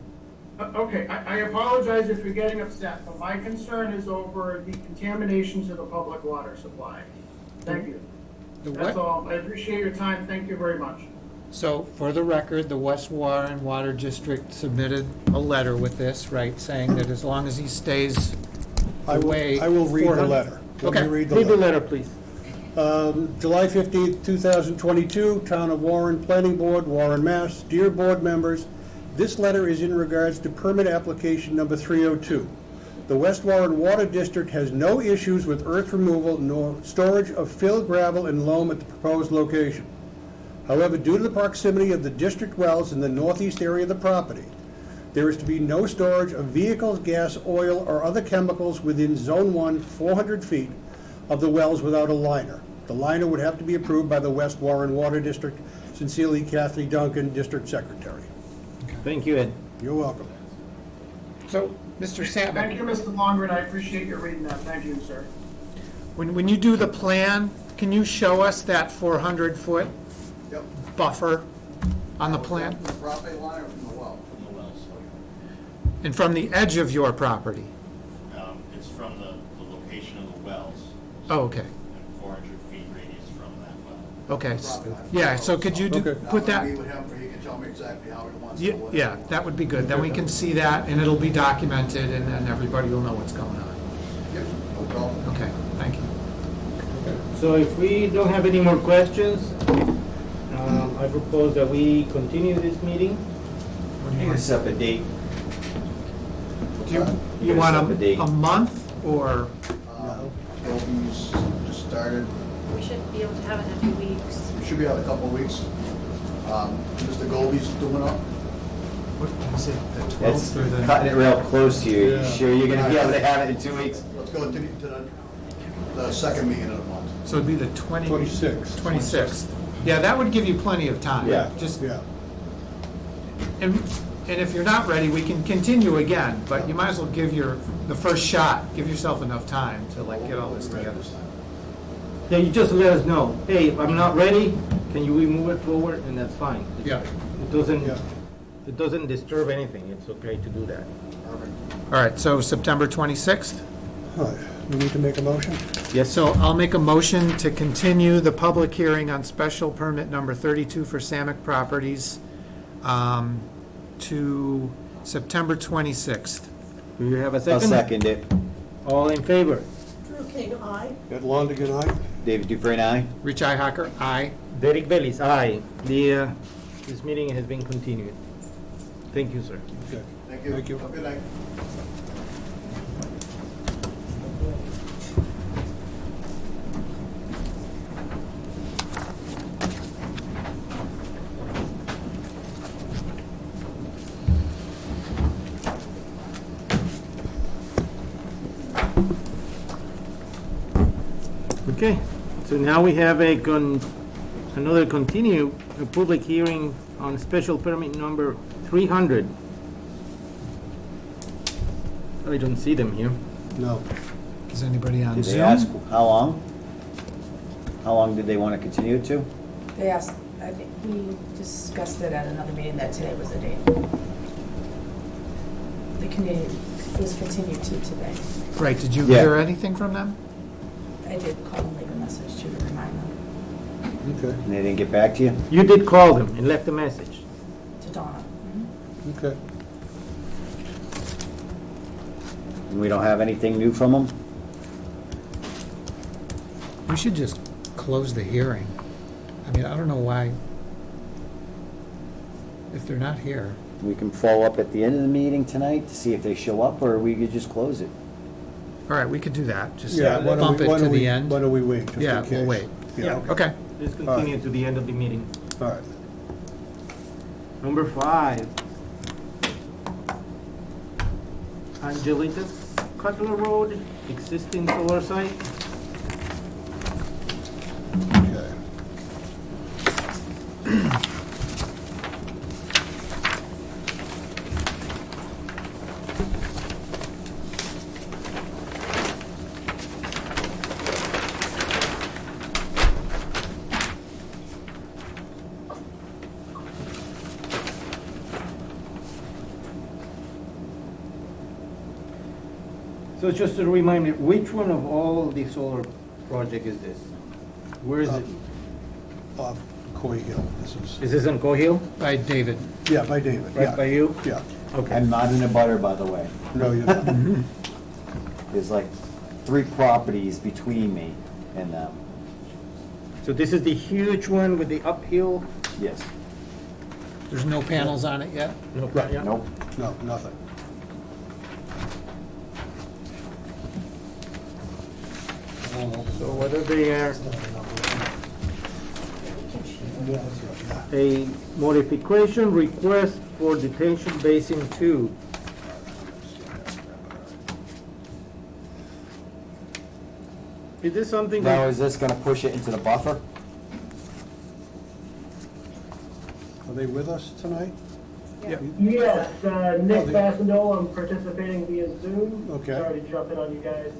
Okay, I apologize if you're getting upset, but my concern is over the contamination to the public water supply. Thank you. The That's what? all. I appreciate your time. Thank you very much. So, for the record, the West Warren Water District submitted a letter with this, right, saying that as long as he stays away. I will read the 400 letter. Let me Okay. read the Read the letter. letter, please. July 15th, 2022, Town of Warren Planning Board, Warren, Mass. Dear board members, this letter is in regards to permit application number 302. The West Warren Water District has no issues with earth removal nor storage of fill, gravel, and loam at the proposed location. However, due to the proximity of the district wells in the northeast area of the property, there is to be no storage of vehicles, gas, oil, or other chemicals within Zone 1, 400 feet of the wells without a liner. The liner would have to be approved by the West Warren Water District. Sincerely, Kathy Duncan, District Secretary. Thank you, Ed. You're welcome. So, Mr. Thank you, Samek, Mr. Longren. I appreciate you reading that. Thank you, sir. when you do the plan, can you show us that 400-foot Yep. buffer on the plan? From the property line or from the well? From the wells. And from the edge of your property? It's from the location of the wells. Oh, okay, And 400 feet radius from that well. okay. Yeah, so could you Okay. put that? Meet with him, or he can tell me exactly how he wants to. Yeah, yeah, that would be good. Then we can see that, and it'll be documented, and then everybody will know what's going on. Yep, no problem. Okay, thank you. So if we don't have any more questions, I propose that we continue this meeting. You can set up a date. Do you You want set up a date. a month, or? Gobies just started, We should be able to have it in a few weeks. we should be out a couple of weeks. Mr. Gobies doing up. What is it, the That's 12th or the? cutting it real close to you. You Yeah. sure you're gonna be able to have it in 2 weeks? Let's go to the second meeting of the month. So it'd be the 26th. 26th. Yeah, that would give you plenty of time. Yeah. Just, Yeah. and if you're not ready, we can continue again, but you might as well give the first shot, give yourself enough time to like get all this together. Yeah, you just let us know, hey, I'm not ready, can you move it forward, and that's fine. Yeah. It Yeah. doesn't disturb anything, it's okay to do that. Perfect. All right, so September 26th? All right, we need to make a motion? Yes, So I'll make a motion to continue the public hearing on special permit number 32 for Samick Properties to September 26th. do you have a I'll second? second it. All in favor? Ed Longigan, aye? David Dufresne, aye? Rich Ihacker, aye. Derek Bellis, aye. This meeting has been continued. Thank you, sir. Okay. Thank you. Thank you. Have a good night. Okay, so now we have another a public hearing on special permit number 300. I don't see them here. No. Is anybody on Did they ask Zoom? how long? How long did they want to continue it to? They asked, I think we discussed it at another meeting that today was the date. It was continued to today. Right, did you Yeah. hear anything from them? I did call and leave a message to remind them, Okay, And they didn't get back to you? You did call them and left a message. to Donna. okay. And we don't have anything new from them? We should just close the hearing. I mean, I don't know why, if they're not here. We can follow up at the end of the meeting tonight to see if they show up, or we could just close it. All right, we could do that, just Yeah, why don't bump we- it why to don't we- the end. Why don't we wait, just in Yeah, case? we'll wait. Yeah, okay. Okay, Let's continue to the end of the meeting. All right. Number 5. Angelitas Cutler Road, existing solar site. Okay. So just a reminder, which one of all the solar project is this? Where is it? Off Coy Hill, this is, Is this on Coy Hill? By David. yeah, by David, yeah. Right by you? Yeah, Okay. I'm not in a butter, by the way. no, you're not. There's like 3 properties between me and them. So this is the huge one with the uphill? Yes. There's no panels on it yet? No, Right. yeah. Nope. No, nothing. So whether they are a modification request for detention basin 2. Is this something Now, that, is this gonna push it into the buffer? Are they with us tonight? Yes, Nick Bassandola, I'm participating via Zoom. Okay. Sorry to jump in on you guys.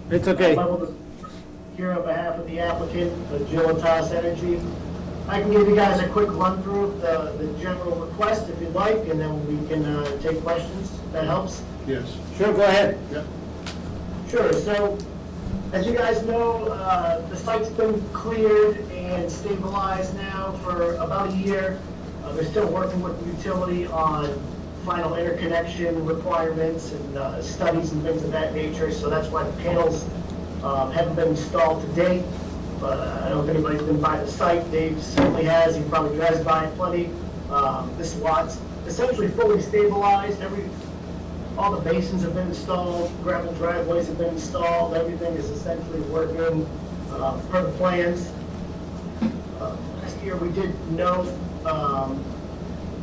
it's okay. I'm able to here on behalf of the applicant, Agilitas Energy. I can give you guys a quick run through of the general request if you'd like, and then we can take questions, if that helps. Yes. Sure, go ahead. Yep. Sure, so, as you guys know, the site's been cleared and stabilized now for about a year. They're still working with the utility on final interconnection requirements and studies and things of that nature, so that's why the panels haven't been installed to date. But I don't know if anybody's been by the site. Dave certainly has, he probably drives by it plenty. This lot's essentially fully stabilized. All the basins have been installed, gravel driveways have been installed, everything is essentially working per the plans. Last year, we did note,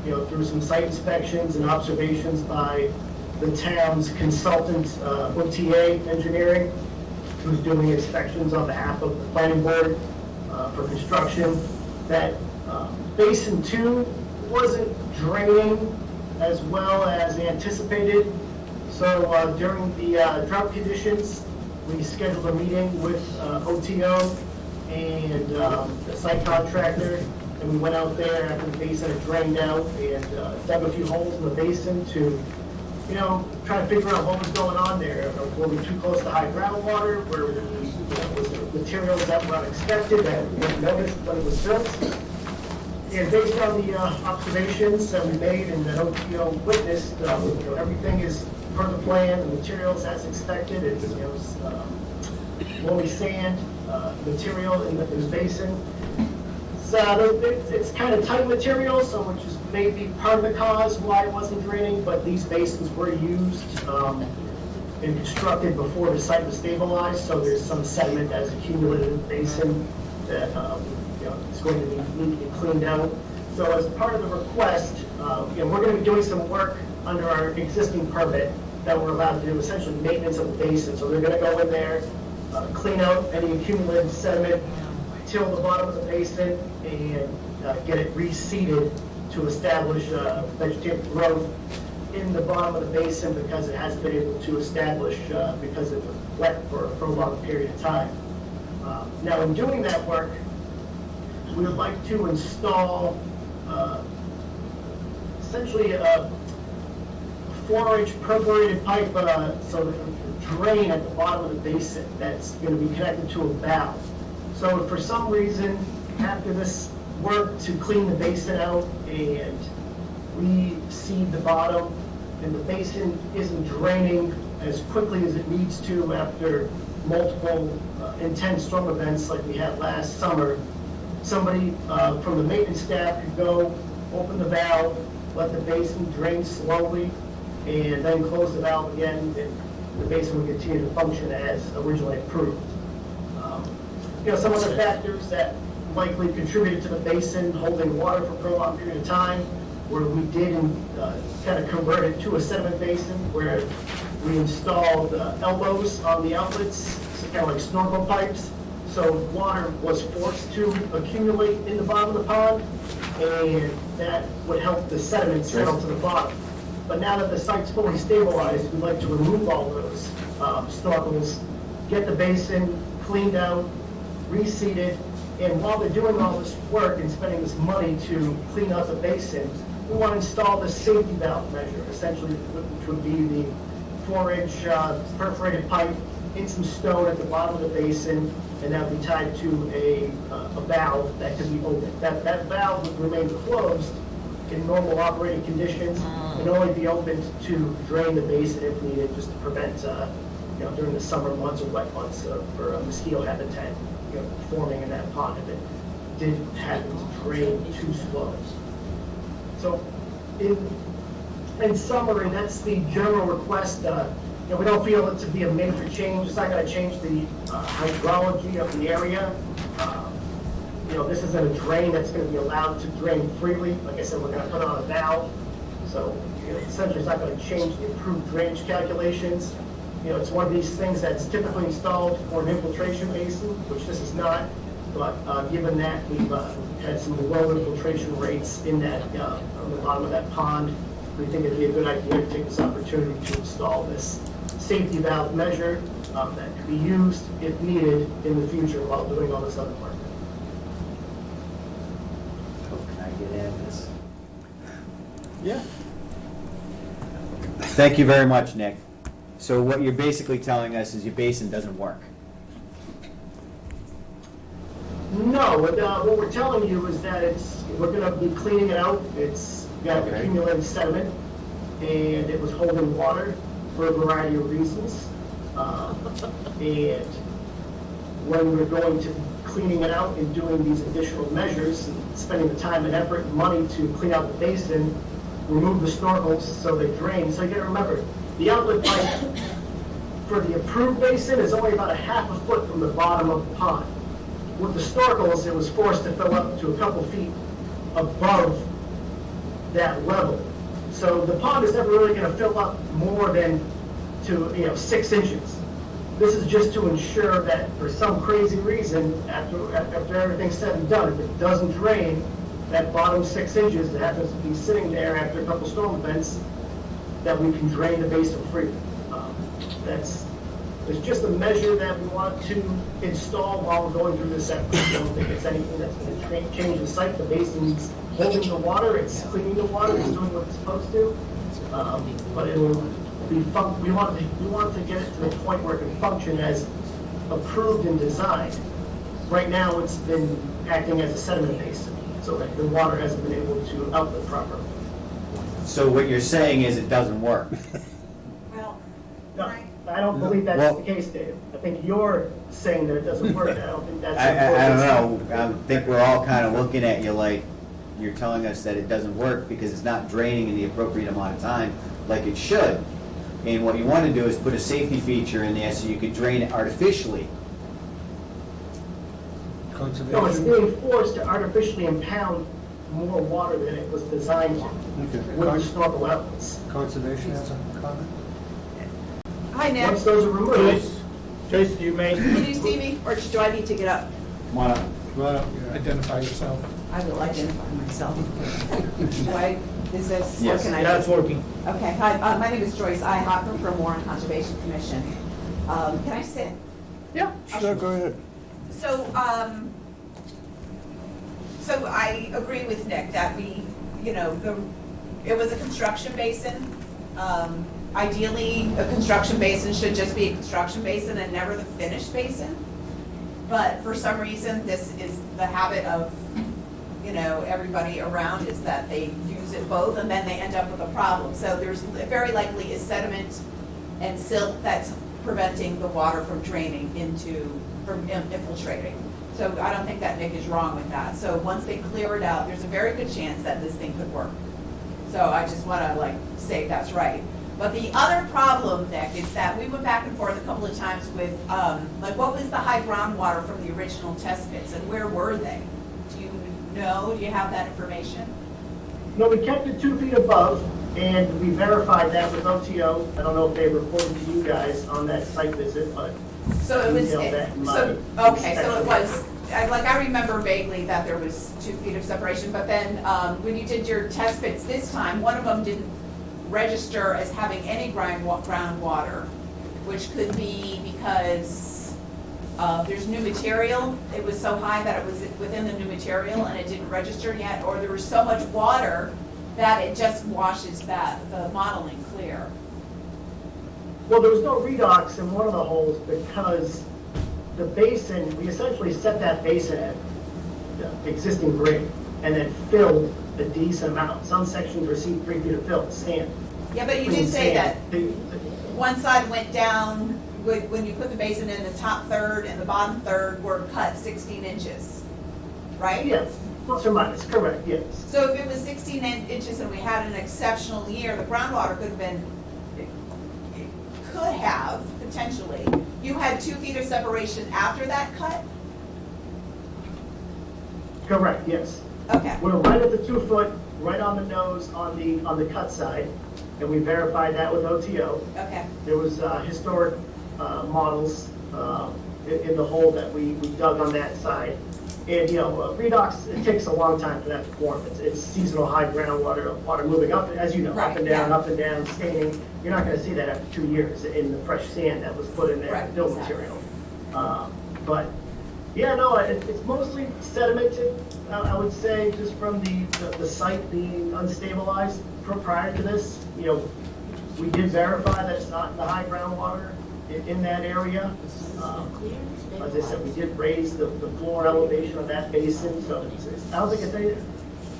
through some site inspections and observations by the town's consultant, OTA Engineering, who's doing inspections on behalf of the planning board for construction, that Basin 2 wasn't draining as well as anticipated. So during the drought conditions, we scheduled a meeting with OTO and the site contractor, and we went out there after the basin had drained out and dug a few holes in the basin to, try to figure out what was going on there. Were we too close to high groundwater? Was there materials that were unexpected that we didn't notice when it was built? And based on the observations that we made and that OTO witnessed, everything is per the plan, the materials as expected. It's loamy sand material in the basin. It's kind of tight material, so which is maybe part of the cause why it wasn't draining, but these basins were used and constructed before the site was stabilized, so there's some sediment that's accumulated in the basin that is going to need to be cleaned out. So as part of the request, we're going to be doing some work under our existing permit that we're allowed to do, essentially maintenance of the basin. So they're going to go in there, clean out any accumulated sediment, till the bottom of the basin, and get it reseeded to establish vegetative growth in the bottom of the basin because it hasn't been able to establish because it was wet for a prolonged period of time. Now, in doing that work, we would like to install essentially a 4-inch perforated pipe, so that the drain at the bottom of the basin that's going to be connected to a valve. So if for some reason, after this work to clean the basin out and reseed the bottom, and the basin isn't draining as quickly as it needs to after multiple intense storm events like we had last summer, somebody from the maintenance staff could go, open the valve, let the basin drain slowly, and then close the valve again, and the basin would continue to function as originally approved. Some other factors that likely contributed to the basin holding water for a prolonged period of time, where we did kind of convert it to a sediment basin, where we installed elbows on the outlets, so kind of like snorkel pipes. So water was forced to accumulate in the bottom of the pond, and that would help the sediment settle to the bottom. But now that the site's fully stabilized, we'd like to remove all those snorkels, get the basin cleaned out, reseeded, and while they're doing all this work and spending this money to clean out the basin, we want to install the safety valve measure, essentially, which would be the 4-inch perforated pipe in some stone at the bottom of the basin, and that would be tied to a valve that could be opened. That valve would remain closed in normal operating conditions and only be opened to drain the basin if needed, just to prevent, during the summer months or wet months for mosquito habitat, forming in that pond if it did happen to drain too slow. So, in summary, that's the general request. We don't feel it to be a major change. It's not going to change the hydrology of the area. This isn't a drain that's going to be allowed to drain freely. Like I said, we're going to put on a valve. So, essentially, it's not going to change the improved drainage calculations. It's one of these things that's typically installed for an infiltration basin, which this is not. But given that we've had some low infiltration rates in that on the bottom of that pond, we think it'd be a good idea to take this opportunity to install this safety valve measure that could be used if needed in the future while doing all this other work. So can I get in this? Yeah. Thank you very much, Nick. So what you're basically telling us is your basin doesn't work. No, what we're telling you is that we're going to be cleaning it out. It's got accumulated sediment, and it was holding water for a variety of reasons. And when we're going to be cleaning it out and doing these additional measures, and spending the time and effort and money to clean out the basin, remove the snorkels so they drain. So you got to remember, the outlet pipe for the approved basin is only about a half a foot from the bottom of the pond. With the snorkels, it was forced to fill up to a couple feet above that level. So the pond is never really going to fill up more than to 6 inches. This is just to ensure that for some crazy reason, after everything's said and done, if it doesn't drain, that bottom 6 inches that happens to be sitting there after a couple storm events, that we can drain the basin freely. It's just a measure that we want to install while we're going through this effort. I don't think it's anything that's going to change the site. The basin's holding the water, it's cleaning the water, it's doing what it's supposed to. But it will be we want to get it to the point where it can function as approved and designed. Right now, it's been acting as a sediment basin, so that the water hasn't been able to outlet properly. So what you're saying is it doesn't work. Well, No, I don't believe that's the case, Dave. I think you're saying that it doesn't work. I don't think that's. I don't know. I think we're all kind of looking at you like you're telling us that it doesn't work because it's not draining in the appropriate amount of time like it should. And what you want to do is put a safety feature in there so you could drain it artificially. No, it's being forced to artificially impound more water than it was designed to with the snorkel outlets. Conservation has a comment? Hi, Nick. Once those are removed, Joyce, do you mind? Can you see me, or do I need to get up? Come on up. Identify yourself. I will identify myself. Is this, Yes. or can I? Yeah, it's working. Okay, hi, my name is Joyce Ihopper from Warren Conservation Commission. Can I sit? Yeah, sure, go ahead. So, so I agree with Nick that it was a construction basin. Ideally, a construction basin should just be a construction basin and never the finished basin. But for some reason, this is the habit of, everybody around is that they use it both and then they end up with a problem. So there's very likely is sediment and silt that's preventing the water from draining from infiltrating. So I don't think that Nick is wrong with that. So once they clear it out, there's a very good chance that this thing could work. So I just want to say that's right. But the other problem, Nick, is that we went back and forth a couple of times with, what was the high groundwater from the original test pits and where were they? Do you know? Do you have that information? no, we kept it 2 feet above, and we verified that with OTO. I don't know if they reported to you guys on that site visit, but So it was, detailed that in my so it was, I remember vaguely that there was 2 feet of separation, but then when you did your test pits this time, one of them didn't register as having any groundwater, which could be because there's new material. It was so high that it was within the new material and it didn't register yet, or there was so much water that it just washes the modeling clear. Well, there was no redox in one of the holes because the basin, we essentially set that basin at the existing grade and then filled a decent amount. Some sections received 3 feet of fill, sand. Yeah, but you Clean did say that sand. one side went down, when you put the basin in, the top third and the bottom third were cut 16 inches, right? Yes, plus or minus, correct, yes. So if it was 16 inches and we had an exceptional year, the groundwater could have been, it could have, potentially. You had 2 feet of separation after that cut? Correct, yes. Okay. We're right at the 2 foot, right on the nose on the cut side, and we verified that with OTO. Okay. There was historic models in the hole that we dug on that side. And, redox, it takes a long time for that to form. It's seasonal high groundwater, water moving up, as you know, Right, up and down, staining. You're not gonna see that after 2 years in the fresh sand that was put in there, Right, fill exactly. material. But, yeah, no, it's mostly sedimented, I would say, just from the site being unstabilized prior to this. We did verify that it's not in the high groundwater in that area. As I said, we did raise the floor elevation of that basin, so I don't think it's any,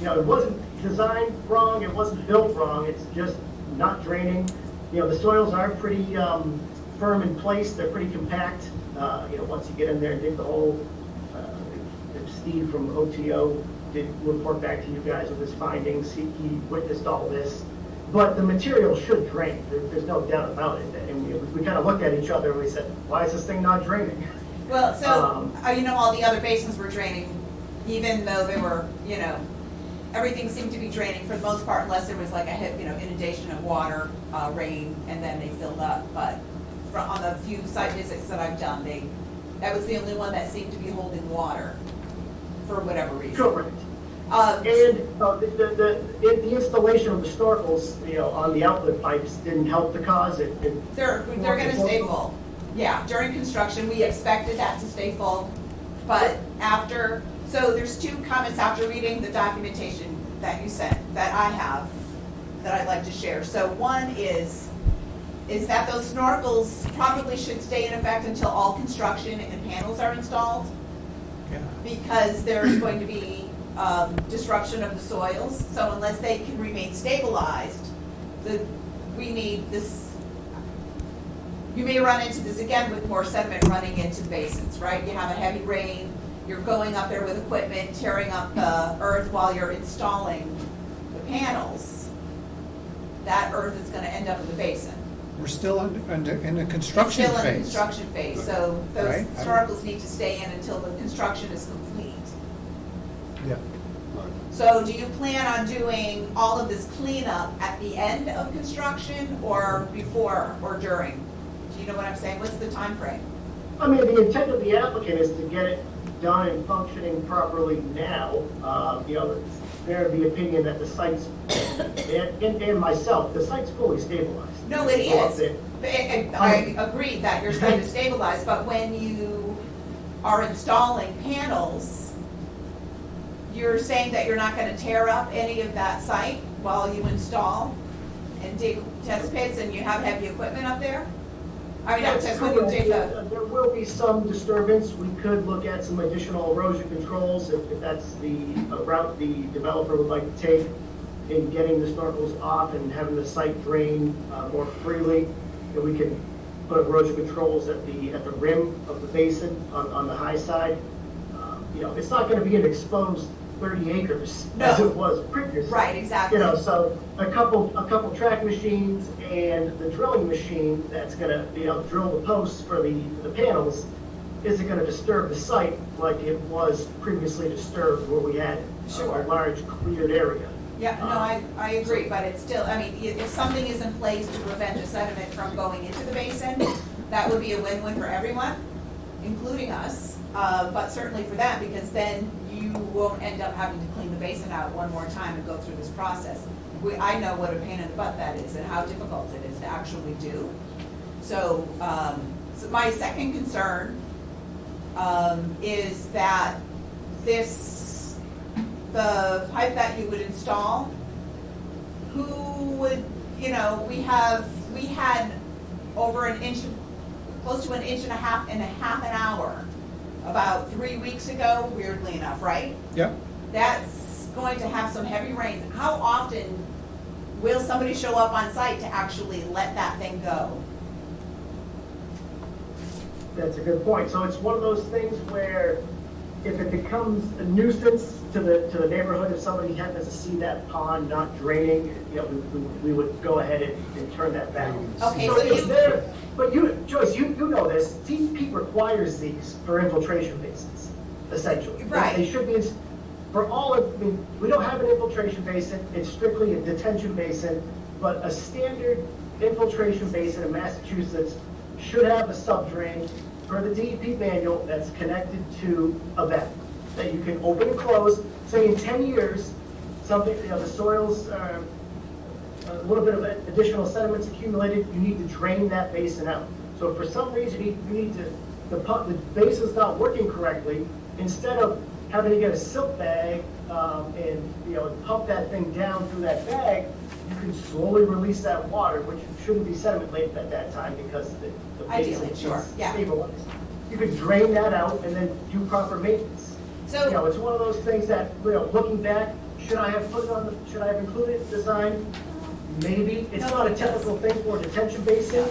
it wasn't designed wrong, it wasn't built wrong, it's just not draining. The soils are pretty firm in place, they're pretty compact. Once you get in there and dig the hole, Steve from OTO did report back to you guys with his findings. He witnessed all this. But the material should drain. There's no doubt about it. And we kind of looked at each other and we said, why is this thing not draining? Well, so, all the other basins were draining, even though they were, everything seemed to be draining for the most part, unless there was like a inundation of water, rain, and then they filled up. But on the few site visits that I've done, that was the only one that seemed to be holding water for whatever reason. Correct. And the installation of the snorkels, on the outlet pipes didn't help the cause. They're gonna stay full. Yeah, during construction, we expected that to stay full, but after, so there's 2 comments after reading the documentation that you sent, that I have, that I'd like to share. So one is that those snorkels probably should stay in effect until all construction and panels are installed, Yeah. because there's going to be disruption of the soils. So unless they can remain stabilized, we need this. You may run into this again with more sediment running into basins, right? You have a heavy rain, you're going up there with equipment, tearing up the earth while you're installing the panels. That earth is gonna end up in the basin. We're still in the construction Still in the phase. construction phase, so those Right. snorkels need to stay in until the construction is complete. Yeah. So do you plan on doing all of this cleanup at the end of construction or before or during? Do you know what I'm saying? What's the time frame? I mean, the intent of the applicant is to get it done and functioning properly now. They're of the opinion that the site's, and myself, the site's fully stabilized. No, it So is. I agree that your site is stabilized, but when you are installing panels, you're saying that you're not gonna tear up any of that site while you install and dig test pits and you have heavy equipment up there? I mean, not test, when you dig the, There will be some disturbance. We could look at some additional erosion controls if that's the route the developer would like to take in getting the snorkels off and having the site drain more freely. And we can put erosion controls at the rim of the basin on the high side. It's not going to be an exposed 30 acres as No. it was previously. Right, exactly. So a couple track machines and the drilling machine that's gonna, drill the posts for the panels isn't gonna disturb the site like it was previously disturbed where we had Sure. a large cleared area. yeah, no, I agree, but it's still, I mean, if something is in place to prevent the sediment from going into the basin, that would be a win-win for everyone, including us, but certainly for them, because then you won't end up having to clean the basin out one more time and go through this process. I know what a pain in the butt that is and how difficult it is to actually do. So, so my second concern is that the pipe that you would install, who would, we had over an inch, close to an inch and a half in half an hour, about 3 weeks ago, weirdly enough, right? Yep. That's going to have some heavy rains. How often will somebody show up on site to actually let that thing go? That's a good point. So it's one of those things where if it becomes a nuisance to the neighborhood, if somebody happens to see that pond not draining, you know, we would go ahead and turn that back. Okay, So so is you, there, but you, Joyce, you know this, DEP requires these for infiltration basins, essentially. Right. They should be, for all of, I mean, we don't have an infiltration basin, it's strictly a detention basin, but a standard infiltration basin in Massachusetts should have a subdrain per the DEP manual that's connected to a vent that you can open and close. Say in 10 years, something, you know, the soils, a little bit of additional sediments accumulated, you need to drain that basin out. So if for some reason you need to, the basin's not working correctly, instead of having to get a silk bag and, you know, pump that thing down through that bag, you can slowly release that water, which shouldn't be sediment laden at that time because the basin Ideally, is sure, yeah. stabilized. You could drain that out and then do proper maintenance. So- You know, it's one of those things that, you know, looking back, should I have included it in design? Maybe. It's not a typical thing for a detention basin,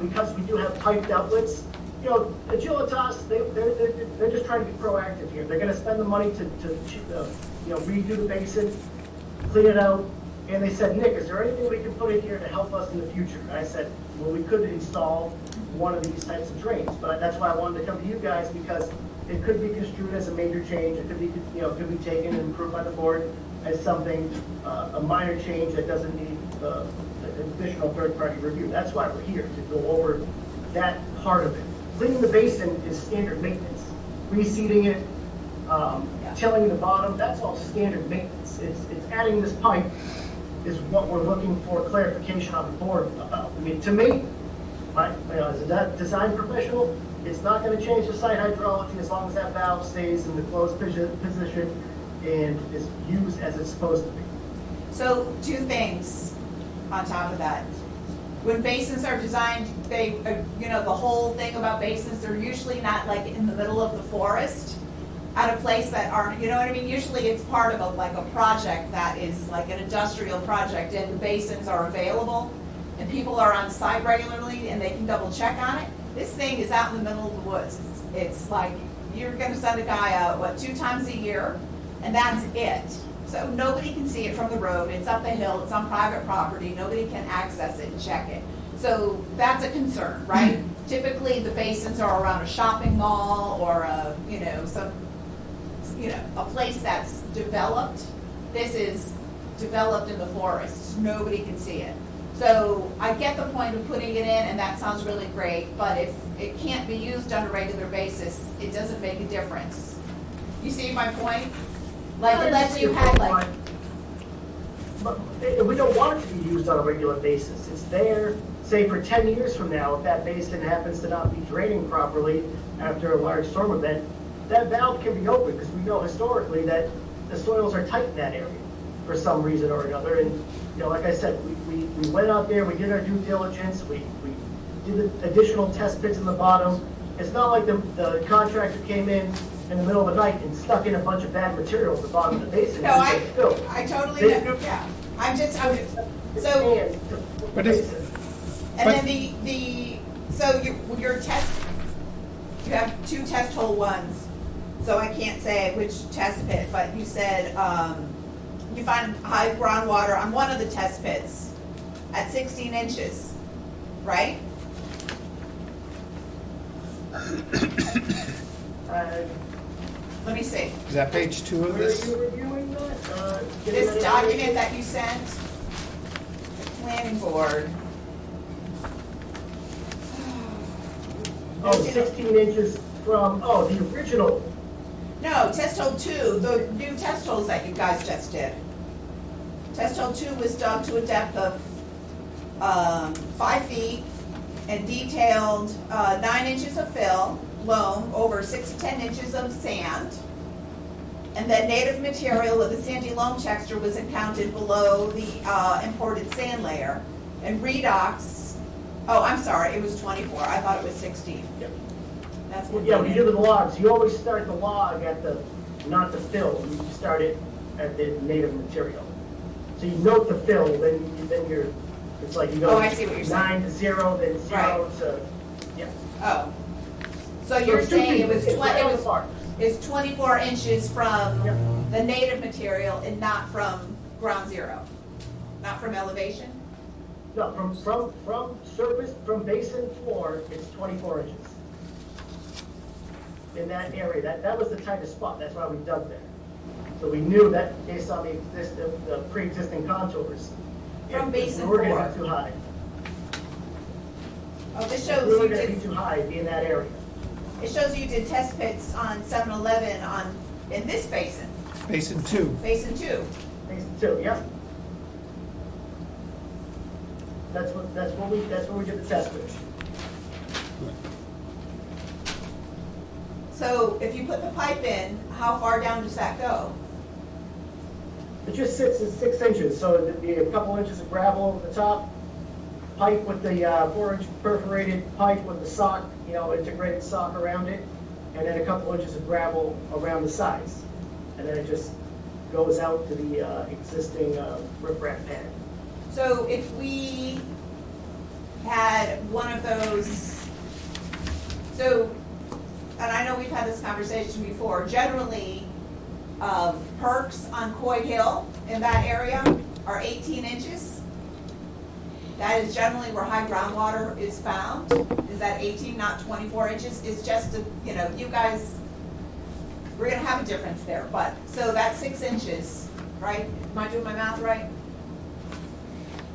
because we do have piped outlets. You know, Agilitas, they're just trying to be proactive here. They're gonna spend the money to you know, redo the basin, clean it out. And they said, Nick, is there anything we can put in here to help us in the future? And I said, well, we could install one of these types of drains, but that's why I wanted to come to you guys, because it could be construed as a major change. It could be, you know, could be taken and approved by the board as something, a minor change that doesn't need an additional third-party review. That's why we're here, to go over that part of it. Cleaning the basin is standard maintenance. Reseeding it, tilling the bottom, that's all standard maintenance. It's adding this pipe is what we're looking for clarification on the board about. I mean, to me, as a design professional, it's not going to change the site hydrology as long as that valve stays in the closed position and is used as it's supposed to be. So 2 things on top of that. When basins are designed, they, you know, the whole thing about basins, they're usually not like in the middle of the forest at a place that aren't, you know what I mean? Usually it's part of like a project that is like an industrial project and the basins are available and people are on site regularly and they can double check on it. This thing is out in the middle of the woods. It's like, you're gonna send a guy out, 2 times a year, and that's it. So nobody can see it from the road, it's up the hill, it's on private property, nobody can access it and check it. So that's a concern, right? Typically, the basins are around a shopping mall or a, you know, a place that's developed. This is developed in the forest, nobody can see it. So I get the point of putting it in, and that sounds really great, but if it can't be used on a regular basis, it doesn't make a difference. You see my point? Like, unless you had like, But we don't want it to be used on a regular basis. It's there, say for 10 years from now, if that basin happens to not be draining properly after a large storm event, that valve can be opened, because we know historically that the soils are tight in that area for some reason or another. And, you know, like I said, we went out there, we did our due diligence, we did additional test pits in the bottom. It's not like the contractor came in the middle of the night and stuck in a bunch of bad material at the bottom of the basin. no, I totally know, yeah. I'm just, so, But it's- and then so your test, you have 2 test hole ones, so I can't say which test pit, but you said, you find high groundwater on one of the test pits at 16 inches, right? Let me see. Is that page 2 of Where are this? you reviewing that? This document that you sent, the planning board. Oh, 16 inches from, the original. No, test hole 2, the new test holes that you guys just did. Test hole 2 was dug to a depth of 5 feet and detailed 9 inches of fill, loam, over 6 to 10 inches of sand. And then native material with a sandy loam texture was encountered below the imported sand layer. And redox Oh, I'm sorry, it was 24, I thought it was 16. Yep. That's Well, what. yeah, when you do the logs, you always start the log at the, not the fill, you start it at the native material. So you note the fill, then you're, it's like you go. Oh, I see what you're saying. 9 to 0, then 0 to, yeah. Oh. So you're it's two saying it was pieces. It's right on the mark. it's 24 inches from Yep. the native material and not from ground zero? Not from elevation? No, from surface, from basin floor, it's 24 inches. In that area, that was the tightest spot, that's why we dug there. So we knew that based on the pre-existing contours. From if basin we were gonna floor. be too high. Oh, this If shows we were you gonna be did, too high, it'd be in that area. it shows you did test pits on 7-Eleven in this basin, Basin 2. basin 2. Basin 2, yep. That's where we did the test pit. So if you put the pipe in, how far down does that go? It just sits at 6 inches, so it'd be a couple inches of gravel over the top, pipe with the 4-inch perforated pipe with the sock, integrated sock around it, and then a couple inches of gravel around the sides. And then it just goes out to the existing riprap pad. So if we had one of those, so, and I know we've had this conversation before, generally, perks on Coy Hill in that area are 18 inches. That is generally where high groundwater is found, is that 18, not 24 inches. It's just, you guys, we're gonna have a difference there, but, so that's 6 inches, right? Am I doing my math right?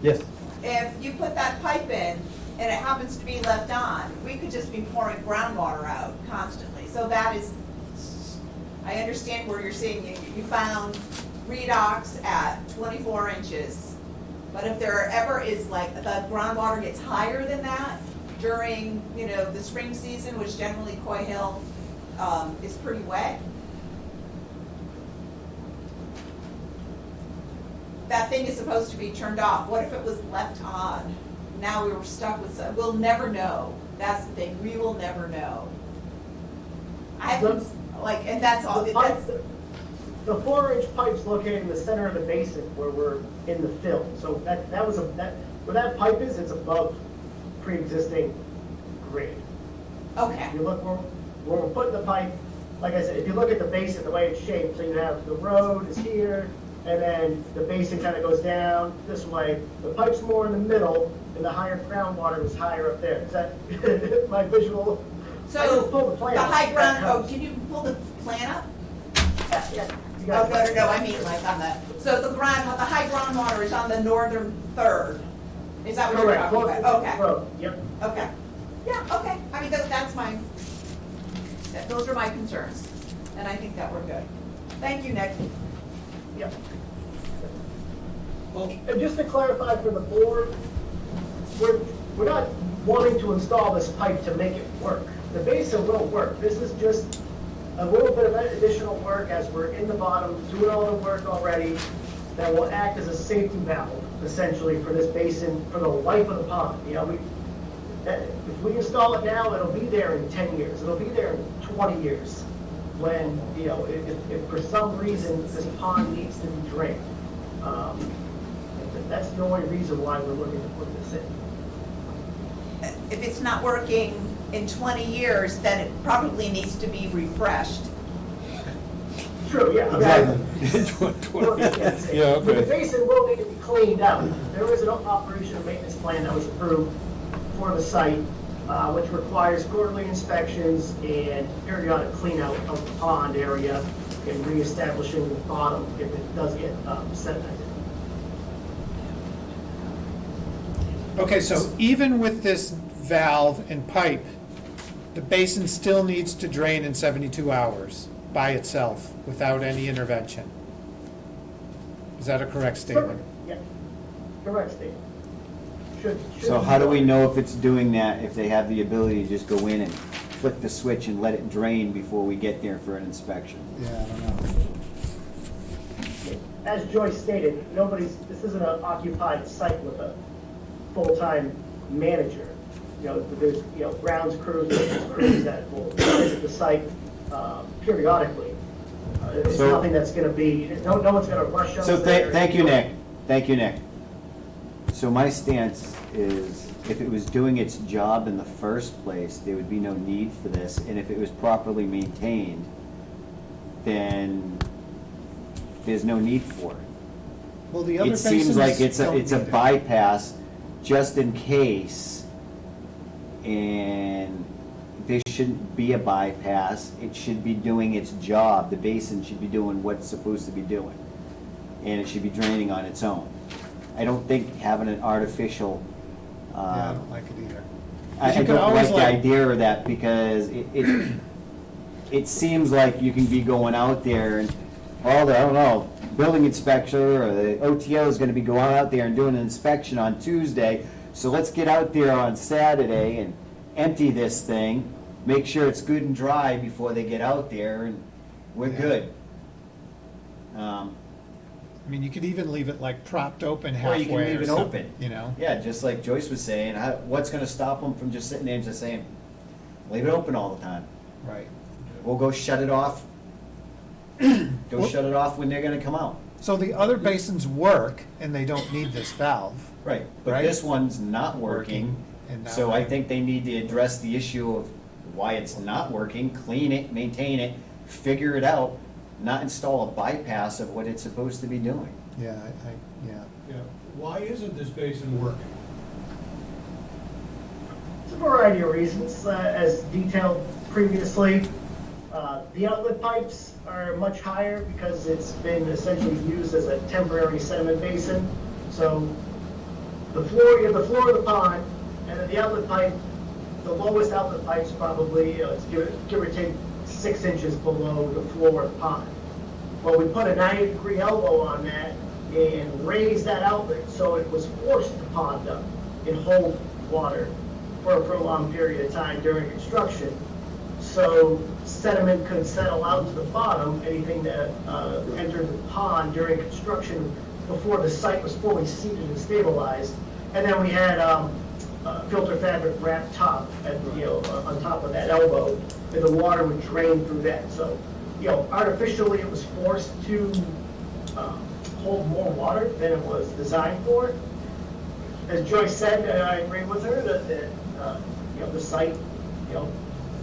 Yes. If you put that pipe in and it happens to be left on, we could just be pouring groundwater out constantly. So that is, I understand where you're seeing, you found redox at 24 inches. But if there ever is like, the groundwater gets higher than that during, the spring season, which generally Coy Hill is pretty wet, that thing is supposed to be turned off. What if it was left on? Now we were stuck with some, we'll never know. That's the thing, we will never know. I haven't, and that's all, The that's, pipe- The 4-inch pipe's located in the center of the basin where we're in the fill. So where that pipe is, it's above pre-existing grade. okay. If you look where we're putting the pipe, like I said, if you look at the basin, the way it's shaped, so you have the road is here, and then the basin kind of goes down this way. The pipe's more in the middle, and the higher groundwater is higher up there. Is that my visual? I So, can pull the plan the up. high ground, can you pull the plan up? Yeah. You Oh, got no, I mean like on the, so the high groundwater is on the northern third. Is that what you're Correct. talking about? Closest to Okay, the road. Yep. okay. Yeah, okay. I mean, that's my, those are my concerns. And I think that we're good. Thank you, Nick. Yep. And just to clarify for the board, we're not wanting to install this pipe to make it work. The basin will work. This is just a little bit of additional work as we're in the bottom, doing all the work already, that will act as a safety valve, essentially, for this basin, for the life of the pond. If we install it now, it'll be there in 10 years. It'll be there in 20 years. When, if for some reason this pond needs to be drained. That's the only reason why we're looking to put this in. If it's not working in 20 years, then it probably needs to be refreshed. True, yeah. Yeah, But the basin will need to be cleaned out. There is an operation and maintenance plan that was approved for the site, which requires quarterly inspections and periodic clean out of the pond area and reestablishing the bottom if it does get sedimented. Okay, so even with this valve and pipe, the basin still needs to drain in 72 hours by itself without any intervention. Is that a correct statement? Yeah, correct statement. Should So how do we know if it's doing that, if they have the ability to just go in and flick the switch and let it drain before we get there for an inspection? Yeah, I don't know. As Joyce stated, this isn't an occupied site with a full-time manager. there's, grounds crews, maintenance crews that will visit the site periodically. It's So- nothing that's gonna be, no one's gonna rush up So there. thank you, Nick. Thank you, Nick. So my stance is, if it was doing its job in the first place, there would be no need for this. And if it was properly maintained, then there's no need for it. Well, the other It seems like basins don't it's a need it. bypass just in case. And there shouldn't be a bypass. It should be doing its job. The basin should be doing what it's supposed to be doing. And it should be draining on its own. I don't think having an artificial, Yeah, I don't like it either. I You could don't always like the idea of that, because it seems like you can be going out there and all the, I don't know, building inspector or the OTO is gonna be going out there and doing an inspection on Tuesday. So let's get out there on Saturday and empty this thing, make sure it's good and dry before they get out there, and we're Yeah. good. I mean, you could even leave it like propped open Or halfway you can leave it something, open. you know? Yeah, just like Joyce was saying, what's gonna stop them from just sitting there and just saying, leave it open all the time? Right. We'll go shut it off. Go Well- shut it off when they're gonna come out. So the other basins work and they don't need this valve. Right, but Right. this one's not working, And now so I they- think they need to address the issue of why it's not working, clean it, maintain it, figure it out, not install a bypass of what it's supposed to be doing. Yeah, yeah. Yeah. Why isn't this basin working? It's a variety of reasons, as detailed previously. The outlet pipes are much higher because it's been essentially used as a temporary sediment basin. So the floor, you have the floor of the pond, and then the outlet pipe, the lowest outlet pipe's probably, it's give or take 6 inches below the floor of the pond. Well, we put a 90-degree elbow on that and raised that outlet so it was forced to pond up and hold water for a prolonged period of time during construction. So sediment could settle out to the bottom, anything that entered the pond during construction before the site was fully seeded and stabilized. And then we had filter fabric wrapped top at, on top of that elbow, and the water would drain through that. So, artificially it was forced to hold more water than it was designed for. As Joyce said, and I agree with her, that the site,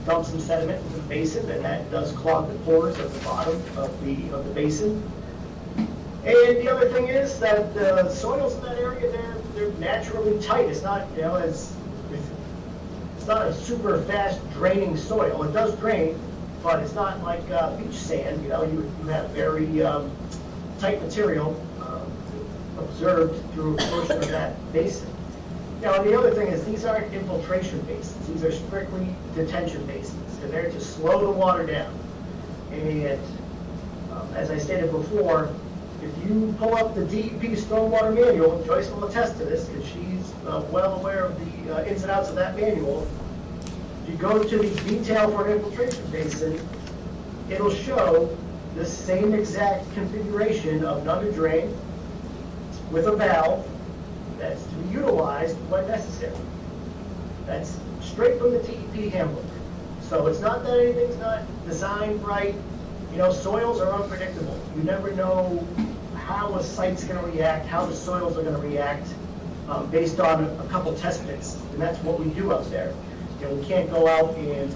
dump some sediment into the basin, and that does clog the pores at the bottom of the basin. And the other thing is that the soils in that area, they're naturally tight. It's not, it's not a super fast draining soil. It does drain, but it's not like beach sand. You have very tight material observed through a portion of that basin. Now, and the other thing is, these aren't infiltration basins. These are strictly detention basins. They're there to slow the water down. And as I stated before, if you pull up the DEP stormwater manual, and Joyce will attest to this because she's well aware of the ins and outs of that manual, if you go to the detail for an infiltration basin, it'll show the same exact configuration of an under drain with a valve that's to be utilized when necessary. That's straight from the DEP handbook. So it's not that anything's not designed right. Soils are unpredictable. You never know how a site's gonna react, how the soils are gonna react, based on a couple test pits. And that's what we do out there. We can't go out and,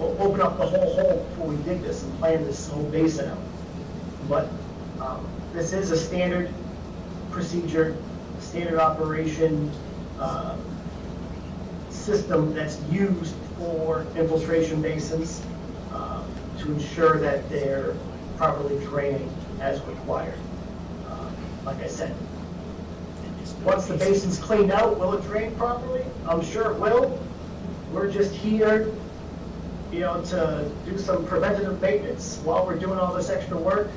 open up the whole hole before we dig this and plan this whole basin out. But this is a standard procedure, standard operation system that's used for infiltration basins to ensure that they're properly draining as required. Like I said, once the basin's cleaned out, will it drain properly? I'm sure it will. We're just here, to do some preventative maintenance while we're doing all this extra work.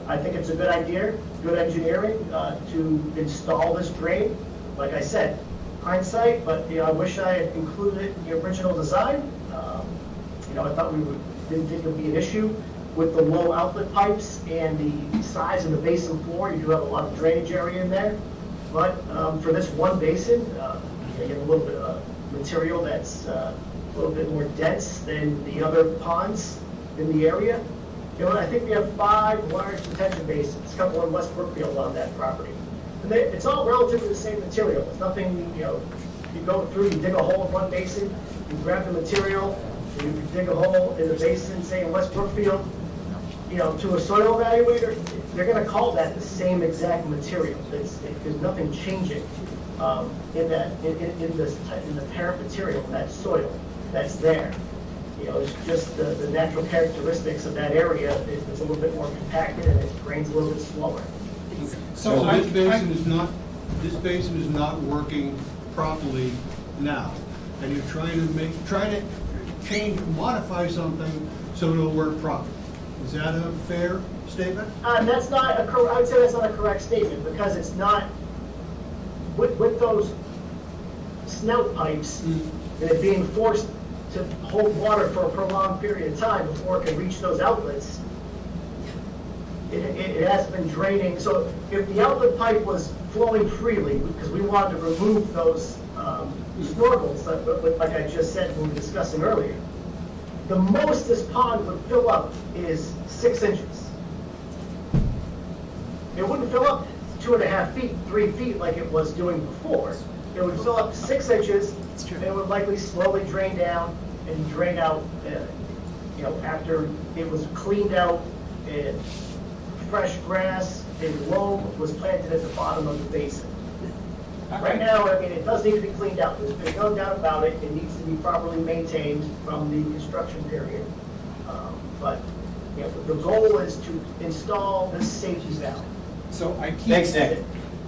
I think it's a good idea, good engineering, to install this drain. Like I said, hindsight, but, I wish I had included it in the original design. I thought didn't think it would be an issue with the low outlet pipes and the size of the basin floor. You do have a lot of drainage area in there. But, for this one basin, you have a little bit of material that's a little bit more dense than the other ponds in the area. You know, I think we have 5 large detention basins, a couple in West Brookfield on that property. And it's all relatively the same material. It's nothing, you know, you go through, you dig a hole in one basin, you grab the material, you dig a hole in the basin, say in West Brookfield, you know, to a soil evaluator, they're gonna call that the same exact material. There's nothing changing in the parent material, that soil that's there. You know, it's just the natural characteristics of that area. It's a little bit more compacted and it drains a little bit slower. So This basin is not working properly now, and you're trying to change, modify something so it'll work properly. Is that a fair statement? That's not I would say that's not a correct statement, because it's not, with those snout pipes, and it being forced to hold water for a prolonged period of time before it can reach those outlets, it has been draining. So if the outlet pipe was flowing freely, because we wanted to remove those snorkels, like I just said when we were discussing earlier, the most this pond would fill up is 6 inches. It wouldn't fill up 2.5 feet, 3 feet like it was doing before. It would fill up 6 inches, and it would likely slowly drain down and drain out, you know, after it was cleaned out and fresh grass and loam was planted at the bottom of the basin. Right now, I mean, it does need to be cleaned out. There's been no doubt about it. It needs to be properly maintained from the construction period. But, you know, the goal is to install this safety valve. So I keep. Thanks, Nick.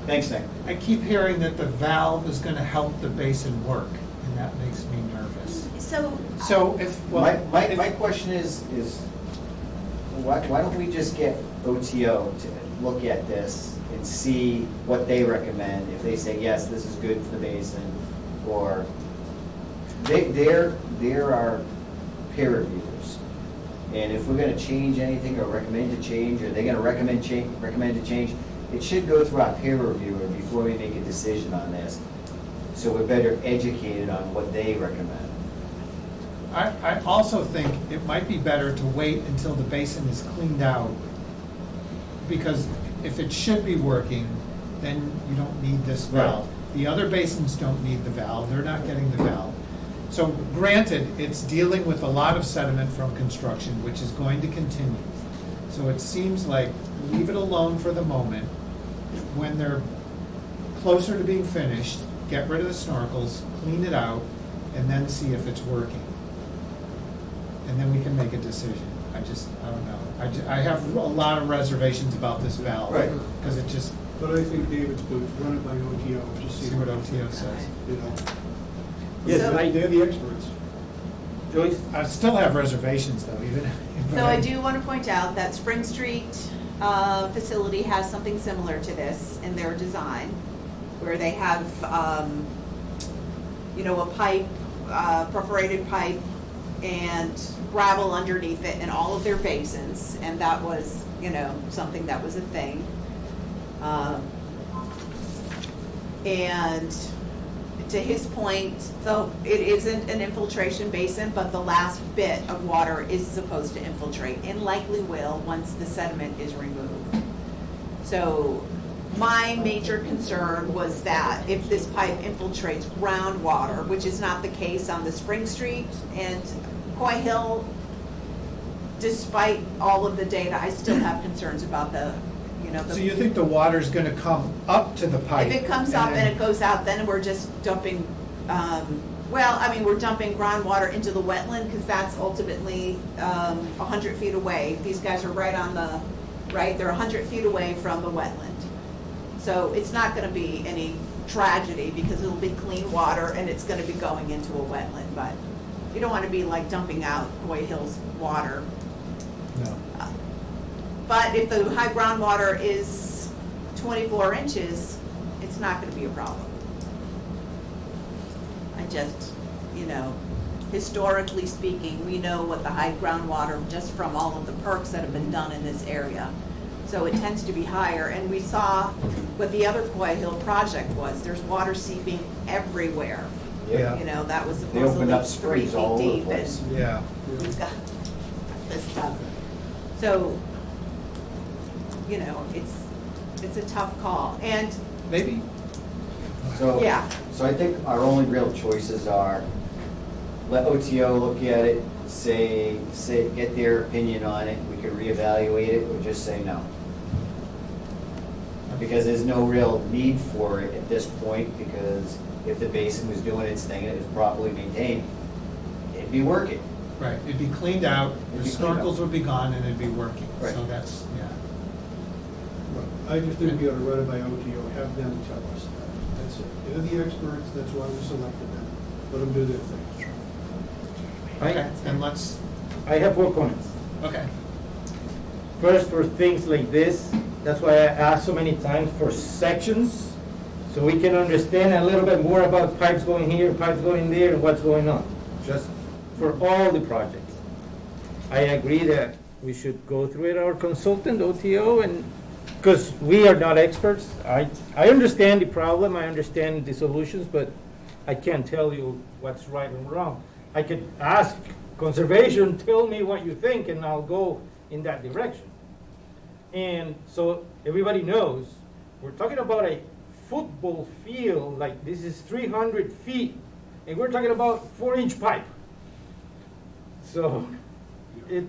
Thanks, Nick. I keep hearing that the valve is gonna help the basin work, and that makes me nervous. So if, well. My question is why don't we just get OTO to look at this and see what they recommend, if they say, yes, this is good for the basin, or they're our peer reviewers. And if we're gonna change anything or recommend to change, or they're gonna recommend to change, it should go through our peer reviewer before we make a decision on this. So we're better educated on what they recommend. I also think it might be better to wait until the basin is cleaned out, because if it should be working, then you don't need this valve. The other basins don't need the valve, they're not getting the valve. So granted, it's dealing with a lot of sediment from construction, which is going to continue. So it seems like leave it alone for the moment. When they're closer to being finished, get rid of the snorkels, clean it out, and then see if it's working. And then we can make a decision. I don't know. I have a lot of reservations about this valve. Right. Because it just, But I think David's good, run it by OTO, just see what OTO says. You know, Yes, and I, they're the experts. Joyce? I still have reservations though, even. So I do want to point out that Spring Street facility has something similar to this in their design, where they have, you know, a pipe, perforated pipe, and gravel underneath it in all of their basins, and that was, you know, something that was a thing. And to his point, so it isn't an infiltration basin, but the last bit of water is supposed to infiltrate, and likely will once the sediment is removed. So my major concern was that if this pipe infiltrates groundwater, which is not the case on the Spring Street and Coy Hill, despite all of the data, I still have concerns about the, you know, the. So you think the water's gonna come up to the pipe? If it comes up and it goes out, then we're just dumping, we're dumping groundwater into the wetland, because that's ultimately 100 feet away. These guys are right on the, they're 100 feet away from the wetland. So it's not gonna be any tragedy, because it'll be clean water and it's gonna be going into a wetland, but you don't wanna be like dumping out Coy Hill's water. No. But if the high groundwater is 24 inches, it's not gonna be a problem. I just, you know, historically speaking, we know what the high groundwater, just from all of the perks that have been done in this area. So it tends to be higher, and we saw what the other Coy Hill project was. There's water seeping everywhere Yeah. You know, that was They opened up supposedly 3 springs all feet over the deep, place. and Yeah. it's got this stuff. So, you know, it's a tough call, and, Maybe, So, yeah. so I think our only real choices are let OTO look at it, say, get their opinion on it, we could reevaluate it, or just say no. Because there's no real need for it at this point, because if the basin was doing its thing and it was properly maintained, it'd be working. right, it'd be cleaned out, It'd the be cleaned snorkels out. would be gone, and it'd be working. Right. So that's, yeah. I just think we ought to run it by OTO, have them tell us that. That's it. They're the experts, that's why we selected them. Let them do their thing. Okay, and let's, I have 4 comments. okay. First, for things like this, that's why I asked so many times for sections, so we can understand a little bit more about pipes going here, pipes going there, and what's going on, just for all the projects. I agree that we should go through it, our consultant, OTO, and, because we are not experts. I understand the problem, I understand the solutions, but I can't tell you what's right and wrong. I could ask conservation, tell me what you think, and I'll go in that direction. And so everybody knows, we're talking about a football field, like this is 300 feet, and we're talking about 4-inch pipe. So it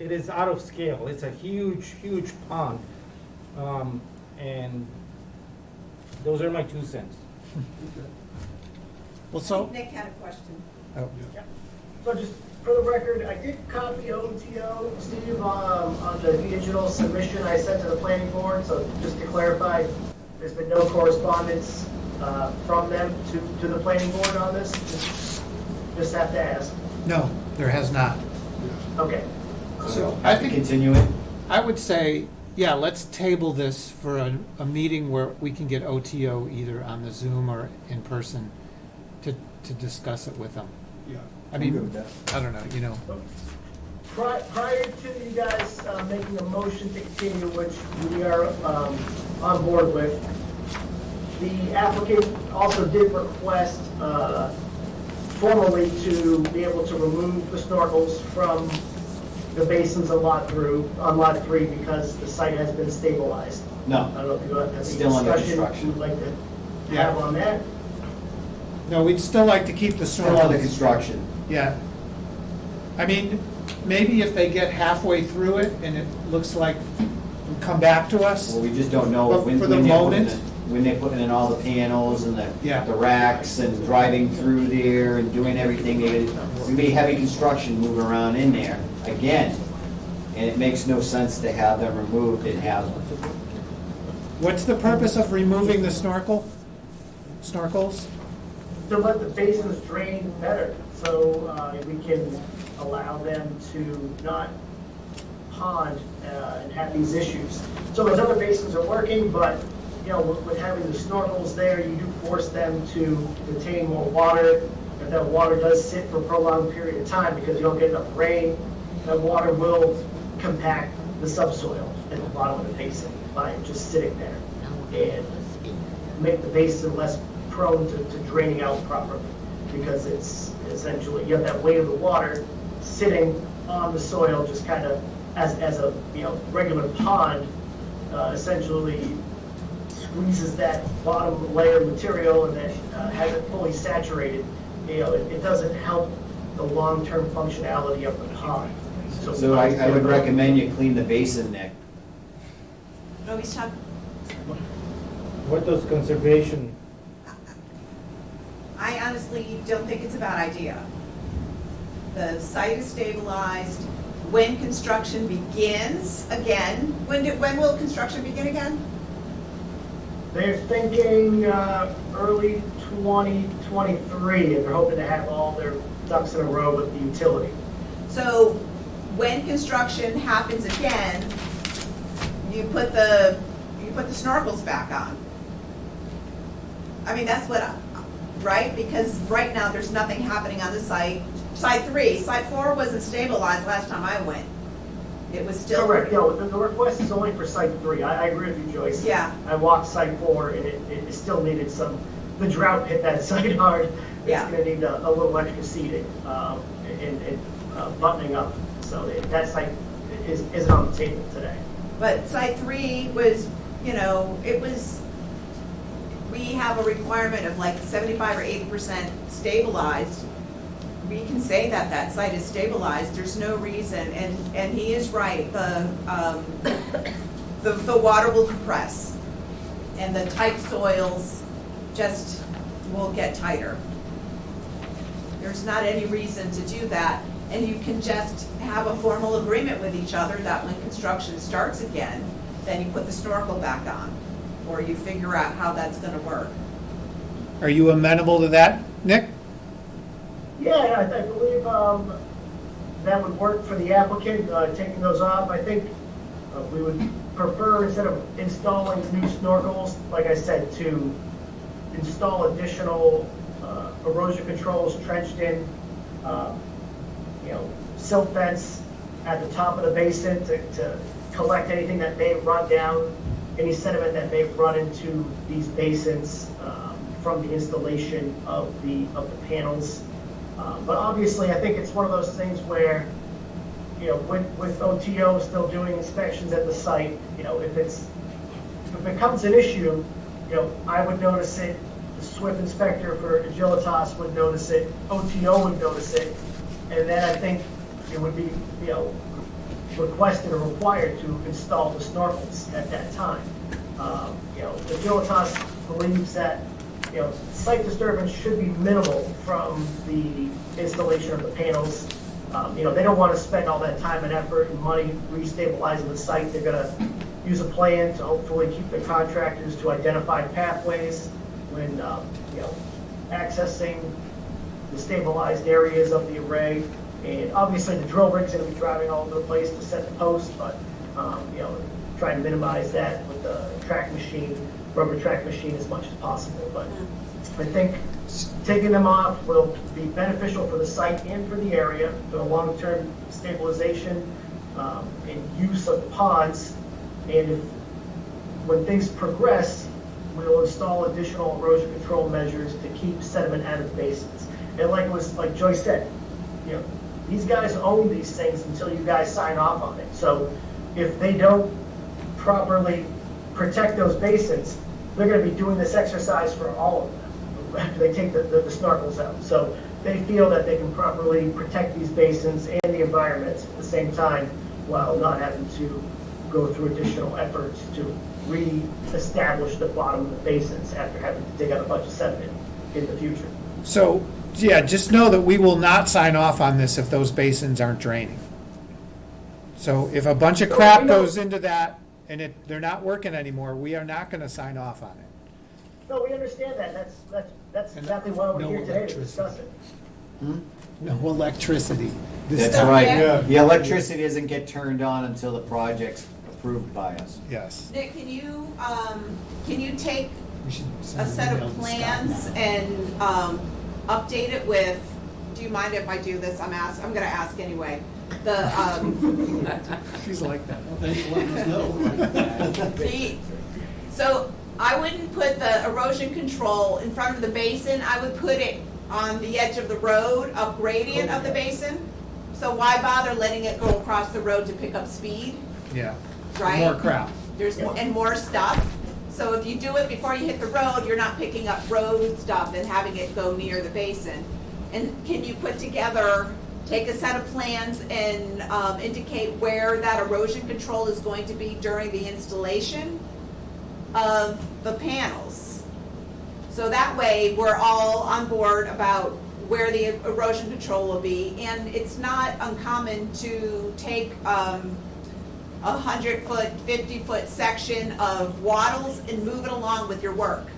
is out of scale. It's a huge, huge pond. And those are my 2 cents. Well, so, Nick had a question. oh, So just for the record, I did copy OTO, Steve, on the digital submission I sent to the planning board. So just to clarify, there's been no correspondence from them to the planning board on this? Just have to ask. no, there has not. Okay. So I think, Continue it. I would say, yeah, let's table this for a meeting where we can get OTO either on the Zoom or in person to discuss it with them. Yeah. I mean, I don't know, you know, Prior to you guys making a motion to continue, which we are on board with, the applicant also did request formally to be able to remove the snorkels from the basins on lot 3 because the site has been stabilized. I No, don't know if you have any Still under discussion construction. you'd like to Yeah. have on that. no, we'd still like to keep the still under snorkels. construction. Yeah. I mean, maybe if they get halfway through it and it looks like, come back to us. Well, we just don't know But when for the they're putting moment- in- when they're putting in all the panels and Yeah. the racks and driving through there and doing everything. It's gonna be heavy construction moving around in there again. And it makes no sense to have them removed and have, What's the purpose of removing the snorkels? To let the basins drain better, so we can allow them to not pond and have these issues. So those other basins are working, but, you know, with having the snorkels there, you do force them to retain more water. If that water does sit for a prolonged period of time because you don't get enough rain, that water will compact the subsoil at the bottom of the basin by just sitting there and make the basin less prone to draining out properly, because it's essentially, you have that weight of the water sitting on the soil, just kind of as a, you know, regular pond, essentially squeezes that bottom layer of material and then has it fully saturated. You know, it doesn't help the long-term functionality of the pond. so I would recommend you clean the basin, Nick. No, he's talking, What does conservation, I honestly don't think it's a bad idea. The site is stabilized. When construction begins again, when will construction begin again? They're thinking early 2023, and they're hoping to have all their ducks in a row with the utility. So when construction happens again, you put the snorkels back on. I mean, that's what, right? Because right now, there's nothing happening on the site. Site 3, Site 4 wasn't stabilized last time I went. It was still. Correct, no, the request is only for site 3. I agree with you, Joyce. Yeah. I walked site 4, and it still needed some the drought hit that site hard, it's Yeah. gonna need a little extra seeding, and buttoning up. So that site isn't on the table today. But site 3 was, we have a requirement of like 75 or 80% stabilized. We can say that that site is stabilized, there's no reason, and he is right, the water will compress, and the tight soils just will get tighter. There's not any reason to do that, and you can just have a formal agreement with each other that when construction starts again, then you put the snorkel back on, or you figure out how that's gonna work. Are you amenable to that, Nick? Yeah, I believe that would work for the applicant, taking those off. I think we would prefer, instead of installing new snorkels, like I said, to install additional erosion controls trenched in, silt fence at the top of the basin to collect anything that may run down, any sediment that may run into these basins from the installation of the panels. But obviously, I think it's one of those things where, with OTO still doing inspections at the site, if it becomes an issue, I would notice it, the SWIP inspector for Agilitas would notice it, OTO would notice it, and then I think it would be, requested or required to install the snorkels at that time. Agilitas believes that site disturbance should be minimal from the installation of the panels. They don't want to spend all that time and effort and money restabilizing the site. They're going to use a plan to hopefully keep the contractors to identify pathways when, accessing the stabilized areas of the array. And obviously the drill rig's going to be driving all over the place to set the posts, but, try and minimize that with the track machine, rubber track machine as much as possible. But I think taking them off will be beneficial for the site and for the area, for the long-term stabilization and use of the ponds. And when things progress, we'll install additional erosion control measures to keep sediment out of the basins. And like Joyce said, these guys own these things until you guys sign off on it. So if they don't properly protect those basins, they're going to be doing this exercise for all of them after they take the snorkels out. So they feel that they can properly protect these basins and the environment at the same time while not having to go through additional efforts to re-establish the bottom of the basins after having to dig out a bunch of sediment in the future. So, yeah, just know that we will not sign off on this if those basins aren't draining. So if a bunch of crap goes into that and they're not working anymore, we are not gonna sign off on it. No, we understand that. That's exactly why we're No here today to electricity. discuss it. No electricity. That's So, right. yeah. The electricity doesn't get turned on until the project's approved by us. Yes. Nick, can you take We should a send set an email of to Scott plans now. and update it with, do you mind if I do this? I'm gonna ask anyway. She's like that. So I wouldn't put the erosion control in front of the basin, I would put it on the edge of the road, up gradient of the basin. So why bother letting it go across the road to pick up speed, Yeah. right? More crap. There's more stuff. So if you do it before you hit the road, you're not picking up road stuff and having it go near the basin. And can you put together, take a set of plans and indicate where that erosion control is going to be during the installation of the panels? So that way, we're all on board about where the erosion control will be. And it's not uncommon to take 100-foot, 50-foot section of wattles and move it along with your work.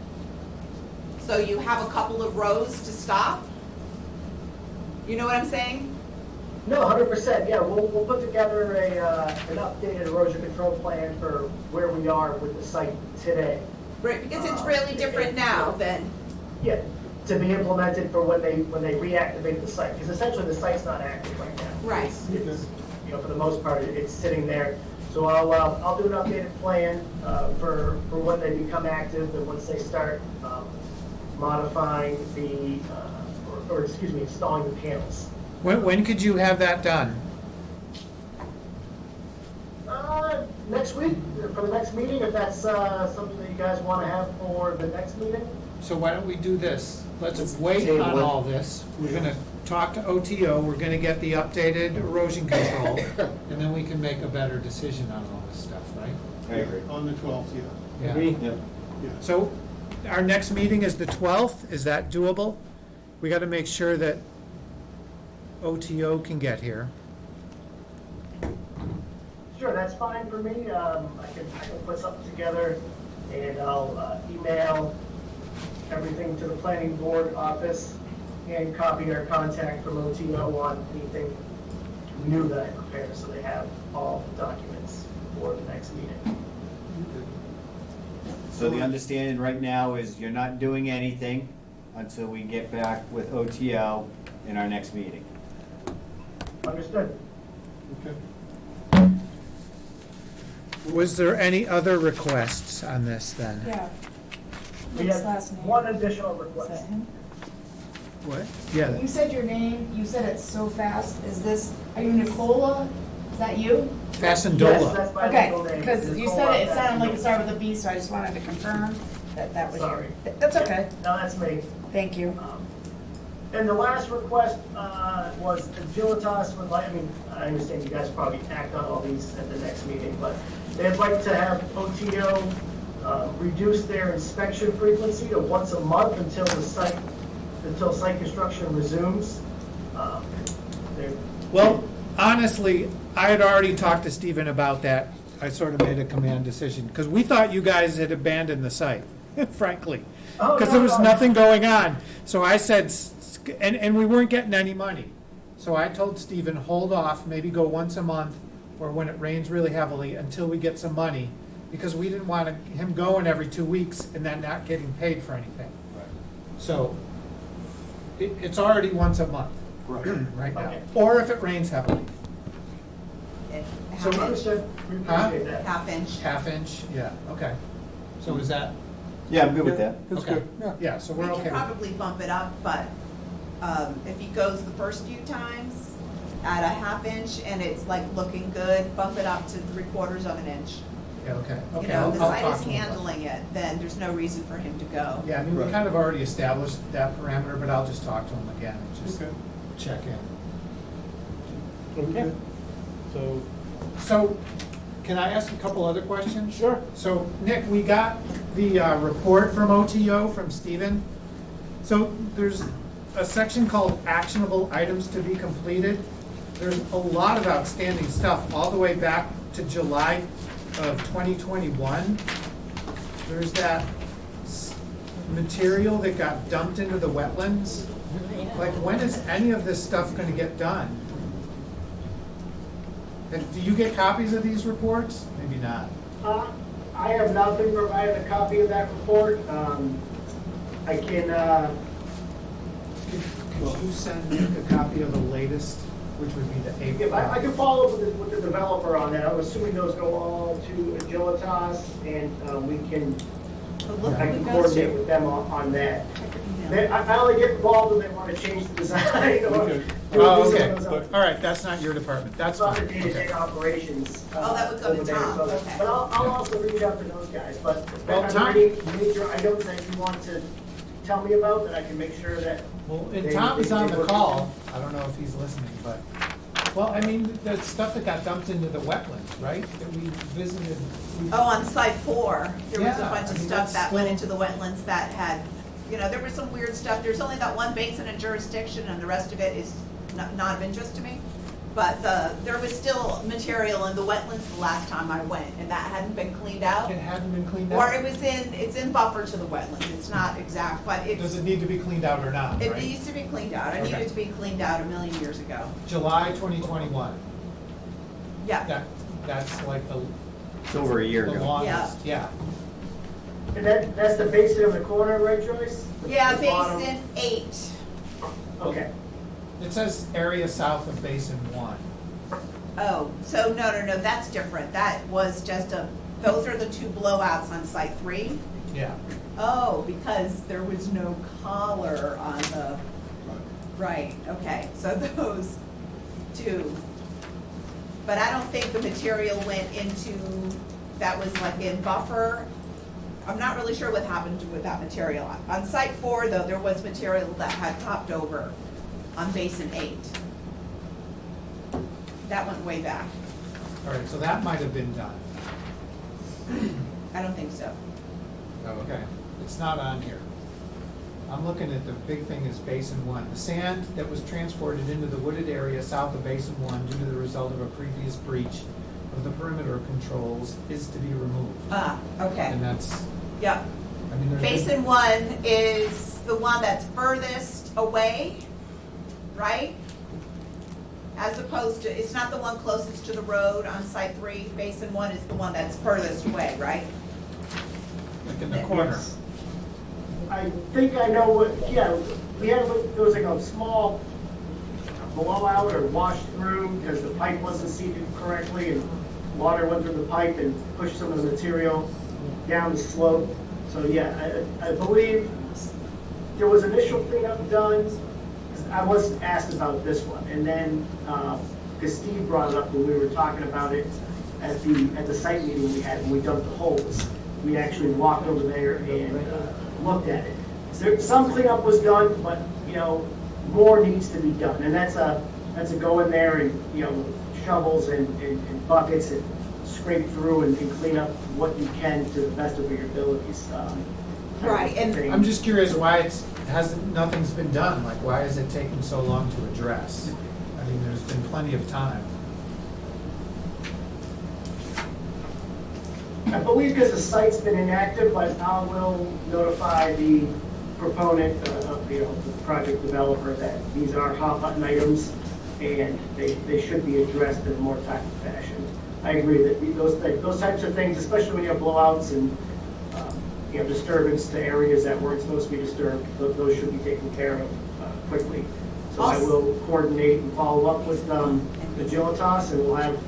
So you have a couple of rows to stop. You know what I'm saying? No, 100%. Yeah, we'll put together an updated erosion control plan for where we are with the site today. Right, because it's really different now than, Yeah, to be implemented for when they reactivate the site, because essentially the site's not active right now. Right. It's, for the most part, it's sitting there. So I'll do an updated plan for when they become active and once they start modifying or excuse me, installing the panels. When could you have that done? Next week, for the next meeting, if that's something that you guys want to have for the next meeting? So why don't we do this? Let's wait on all this. We're gonna talk to OTO, we're gonna get the updated erosion control, and then we can make a better decision on all this stuff, right? I agree. On the 12th, yeah. Yeah. Agree? Yep. Yeah. So our next meeting is the 12th, is that doable? We gotta make sure that OTO can get here. Sure, that's fine for me. I can put something together and I'll email everything to the planning board office and copy our contact from OTO on anything new that I prepare, so they have all the documents for the next meeting. So the understanding right now is you're not doing anything until we get back with OTO in our next meeting. Understood? Okay. Was there any other requests on this then? Yeah. We Nick's have last name. one additional Is request. that him? What? Yeah. You said your name, you said it so fast. Is this, are you Nicola? Is that you? Yes, Fasendola. that's my Okay, legal name. because you Nicole said it sounded like it Fasendola. started with a B, so I just wanted to confirm that that was you. Sorry. That's okay. No, that's me. Thank you. And the last request was Agilitas would like, I mean, I understand you guys probably act on all these at the next meeting, but they'd like to have OTO reduce their inspection frequency to once a month until site construction resumes. They're- Well, honestly, I had already talked to Stephen about that. I sort of made a command decision, because we thought you guys had abandoned the site, frankly. Oh, Because there was no. nothing going on. So I said, and we weren't getting any money. So I told Stephen, hold off, maybe go once a month, or when it rains really heavily, until we get some money. Because we didn't want him going every 2 weeks and then not getting paid for anything. So it's already once a month right now, Okay. or if it rains heavily. So- Half inch, Understood, we appreciate that. half inch. Half inch, yeah, okay. So is that, Yeah, I'm good with that. okay, yeah, so We we're can okay. probably bump it up, but if he goes the first few times at a half inch and it's like looking good, bump it up to 3/4 of an inch. Yeah, okay, You okay. know, I'll the talk site to is him about handling it, then there's no reason for him to go. it. Yeah, I mean, we Right. kind of already established that parameter, but I'll just talk to him again and just Okay. check in. Okay. So, So, can I ask a couple other questions? Sure. So, Nick, we got the report from OTO, from Stephen. So, there's a section called actionable items to be completed. There's a lot of outstanding stuff, all the way back to July of 2021. There's that material that got dumped into the wetlands. Like, when is any of this stuff gonna get done? And do you get copies of these reports? Maybe not. I have not been provided a copy of that report. I can, Could you send Nick a copy of the latest, which would be the April? I can follow up with the developer on that. I'm assuming those go all to Agilitas, and we can, But look I who can goes coordinate to. with them on that. Check your email. I only get involved when they want to change the design or Okay. do Oh, some okay, of those other- all right, that's not your department, that's some fine, other day-to-day okay. operations. Oh, that would go to over there, Tom, so- okay. But I'll also reach out to those guys, but Well, are Tom- there any major items that you want to tell me about that I can make sure that? Well, and they- Tom is they on the work call, I don't know if he's listening, but, well, I mean, the stuff that got dumped into the wetlands, right, that we visited. Oh, on site 4, there was a Yeah, bunch I of mean, stuff that's that went still- into the wetlands that had, you know, there was some weird stuff. There's only that one basin in jurisdiction and the rest of it is not of interest to me. But there was still material in the wetlands the last time I went and that hadn't been cleaned out. It hadn't been cleaned Or out? it's in buffer to the wetlands. It's not exact, but Does it's, it need to be cleaned out or not, it right? needs to be cleaned out. It Okay. needed to be cleaned out a million years ago. July 2021, Yeah, that's like the It's over a year the ago. longest, yeah. And that's the basin in the corner, right, Joyce? yeah, The bottom? basin 8. Okay. It says area south of Basin 1. Oh, so no, that's different. That was just those are the 2 blowouts on site 3. Yeah, Oh, because there was no collar on the, right, okay, so those two. But I don't think the material went into, that was like in buffer. I'm not really sure what happened with that material. On site 4, though, there was material that had topped over on basin 8. That went way back. All right, so that might have been done. I don't think so. Oh, okay. It's not on here. I'm looking at the big thing is Basin 1. The sand that was transported into the wooded area south of Basin 1 due to the result of a previous breach of the perimeter controls is to be removed. Ah, okay. And that's, Yep. I mean, there's. Basin 1 is the one that's furthest away, right? As opposed to, it's not the one closest to the road on site 3. Basin 1 is the one that's furthest away, right? Like in the corner. Yes. I think I know what, yeah, we had, there was like a small blowout or wash through because the pipe wasn't seated correctly and water went through the pipe and pushed some of the material down the slope. So yeah, I believe there was initial cleanup done. 'Cause I wasn't asked about this one. And then, because Steve brought it up when we were talking about it at the site meeting we had when we dug the holes. We actually walked over there and looked at it. Some cleanup was done, but, you know, more needs to be done. And that's a go in there and, you know, shovels and buckets and scrape through and clean up what you can to the best of your abilities. Right, and I'm just curious why nothing's been done. Like, why is it taking so long to address? I mean, there's been plenty of time. I believe because the site's been inactive, but I will notify the proponent of, you know, the project developer that these are hot button items and they should be addressed in a more timely fashion. I agree that those types of things, especially when you have blowouts and, you know, disturbance to areas that weren't supposed to be disturbed, those should be taken care of quickly. So I will coordinate and follow up with Agilitas, and we'll have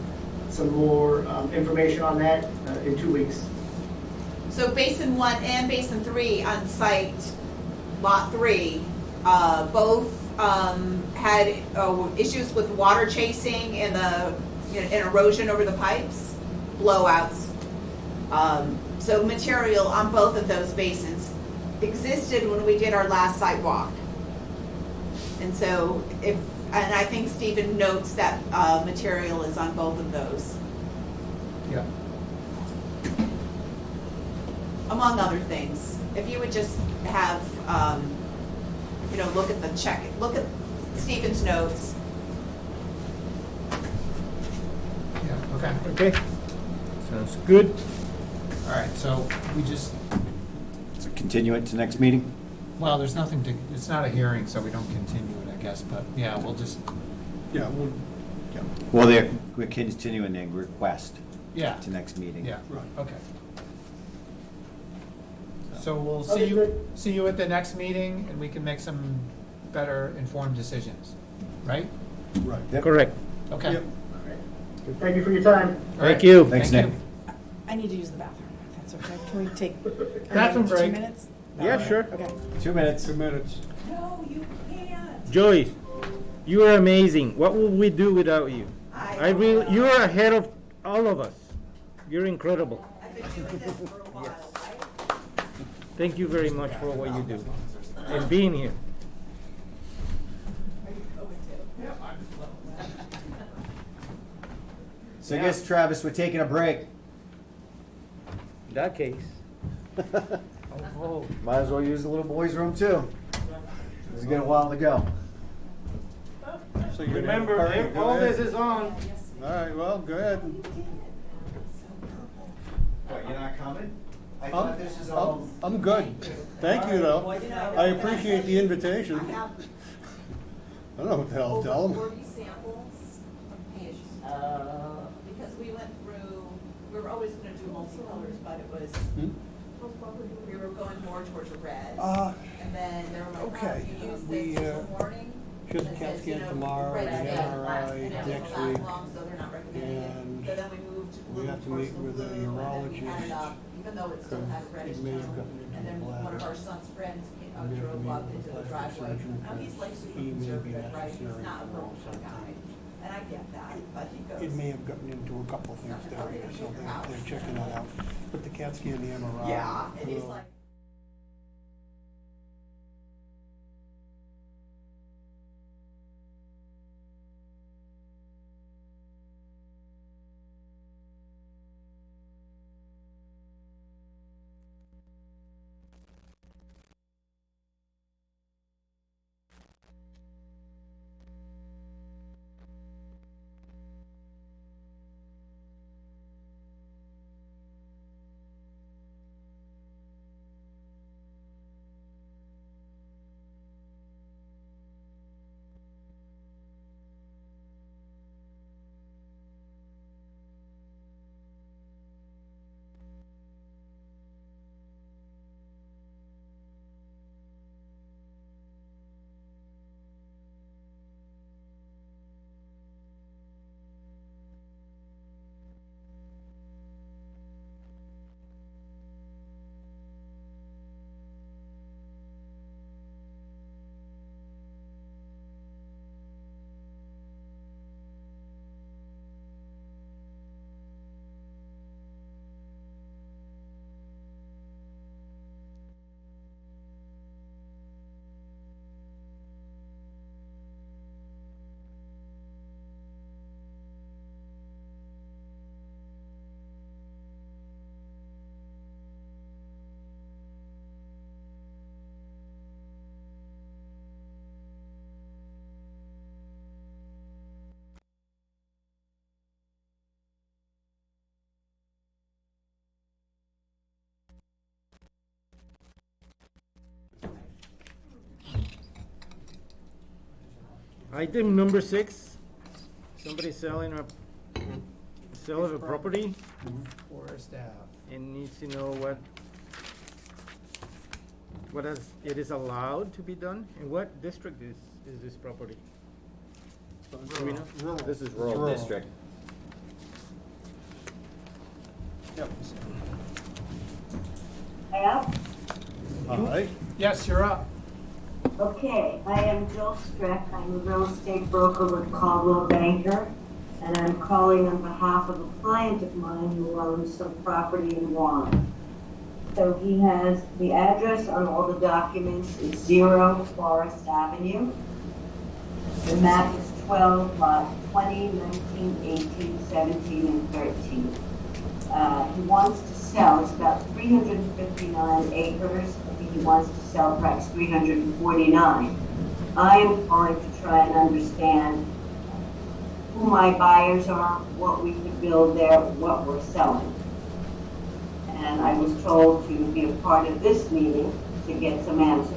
some more information on that in 2 weeks. so Basin 1 and Basin 3 on site Lot 3, both had issues with water chasing and and erosion over the pipes, blowouts. So material on both of those basins existed when we did our last site walk. And so and I think Stephen notes that material is on both of those, Yeah. among other things. If you would just have, you know, look at Stephen's notes. Yeah, okay. Okay. Sounds good. All right, so we just, So continue it to next meeting? well, there's nothing to, it's not a hearing, so we don't continue it, I guess, but yeah, we'll just, Yeah, Well, we're continuing the request yeah, to next meeting. yeah, right. okay. So we'll Okay, see you at the next meeting, and we can make some better informed decisions, right? Right. Yep. Correct. Okay. Yep. Thank you for your time. All right. Thank you. Thanks, Thank Nick. you. I need to use the bathroom, if that's okay. Can we take Bathroom break. 2 minutes? Yeah, sure. Okay. 2 minutes. 2 minutes. No, you can't. Joyce, you are amazing. What would we do without you? You are ahead of all of us. You're incredible. I've been doing this for a while, right? Thank you very much for what you do and being here. So I guess, Travis, we're taking a break. In that case. Oh, Might as well use the little boys' room too. It's got a while to go. So you're gonna have a party? remember, Go all ahead. this is on. All right, well, go ahead. What, you're not coming? I I'm thought this is all. I'm good. Thank you, though. I appreciate the invitation. I have I don't know what the hell to tell over them. 40 samples of fish. Because we went through, we were always gonna do multicolors, but it was, we were going more towards a red. And then they were like, oh, okay, if you use we, this as a warning, She has a that CAT says, you scan know, tomorrow, red an scan, MRI and it next doesn't week. last long, so they're not recommending and it. So then we moved to we blue, have to meet porcelain with a blue, and then we had it urologist, up, even though it still had a reddish it may have tone. gotten into And then the one of bladder. our son's friends came, We have to drove meet up with into a the plastic driveway. surgeon Now, he's like because super he may be conservative, right? He's necessary not a for real fun guy. sometimes. And I get that, but he goes. It may have gotten into a couple of things down here, so they're checking that out. But the CAT scan, the MRI. Yeah, and he's will- like. Item number 6, somebody selling a property Forest Ave. and needs to know what it is allowed to be done, and what district is this property? Do we know? Rural. This is rural district. Yep. Yep. Hi. Yes, you're up. Okay, I am Jill Strick. I'm a real estate broker with Caldwell Banker, and I'm calling on behalf of a client of mine who owns some property in Warren. So he has, the address on all the documents is 0 Forest Avenue. The map is 12, lot 20, 19, 18, 17, and 13. He wants to sell, it's about 359 acres. I think he wants to sell perhaps 349. I am going to try and understand who my buyers are, what we could build there, what we're selling. And I was told to be a part of this meeting to get some answers.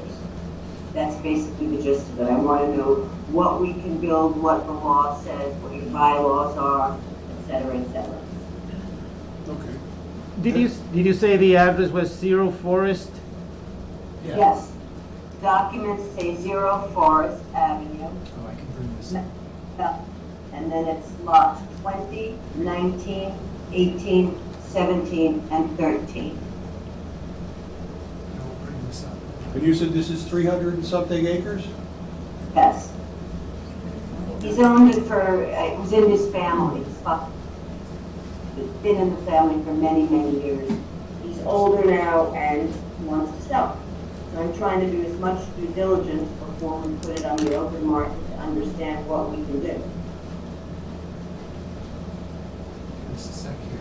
That's basically the gist of it. I want to know what we can build, what the law says, what your bylaws are, et cetera, et cetera. Okay. Did you say the address was 0 Forest? Yeah. Yes. Documents say 0 Forest Avenue. Oh, I can bring this up. And then it's lots 20, 19, 18, 17, and 13. I will bring this up. And you said this is 300 and something acres? Yes. He's owned it for, it was in his family. It's been in the family for many, many years. He's older now and he wants to sell. So I'm trying to do as much due diligence before we put it on the open market to understand what we can do. Just a sec here.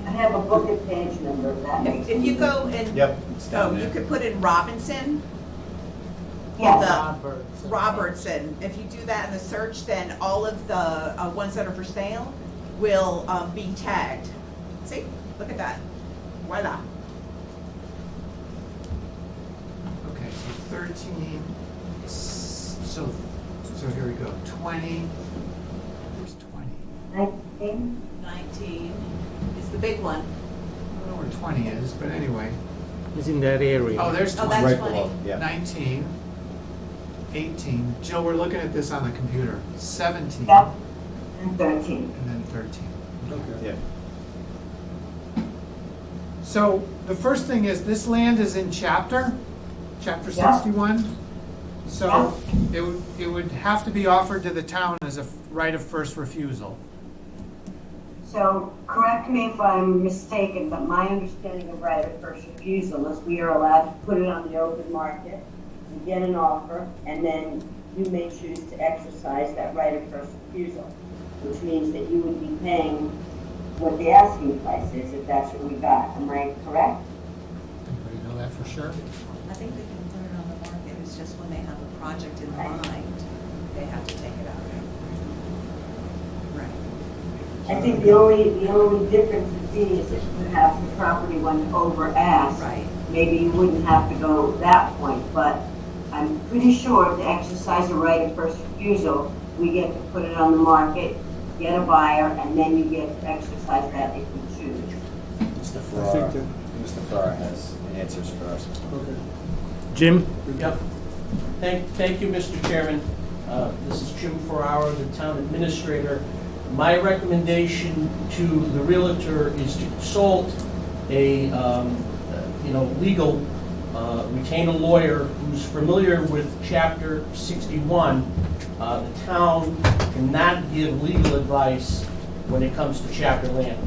I have a book and page number if that makes If you go and. Yep, it's down You there. could put in Robinson. Yes. Robertson. If you do that in the search, then all of the ones that are for sale will be tagged. See, look at that. Voila. Okay, so 13, so here we go, 20, there's 20. 19. 19 is the big one. I don't know where 20 is, but anyway. It's in that area. Oh, there's Oh, 20. that's Right 20. below, yeah. 19, 18. Jill, we're looking at this on the computer. 17. Yep, and 13. And then 13. Yeah. So the first thing is, this land is in chapter Yeah. 61. So it would have to be offered to the town as a right of first refusal. So, correct me if I'm mistaken, but my understanding of right of first refusal is we are allowed to put it on the open market, and get an offer, and then you may choose to exercise that right of first refusal, which means that you would be paying what the asking price is, if that's what we got. Am I correct? Anybody know that for sure? I think they can put it on the market, it's just when they have a project in mind, they have to take it out. Right. I think the only difference would be is if perhaps the property went over ask. Right. Maybe you wouldn't have to go that point, but I'm pretty sure to exercise a right of first refusal, we get to put it on the market, get a buyer, and then you get to exercise that if you choose. Mr. I Farrar, think that, Mr. Farrar has answers for us. okay. Jim? Yep. Thank you, Mr. Chairman. This is Jim Ferraro, the town administrator. My recommendation to the realtor is to consult a, legal, retain a lawyer who's familiar with Chapter 61. The town cannot give legal advice when it comes to chapter land.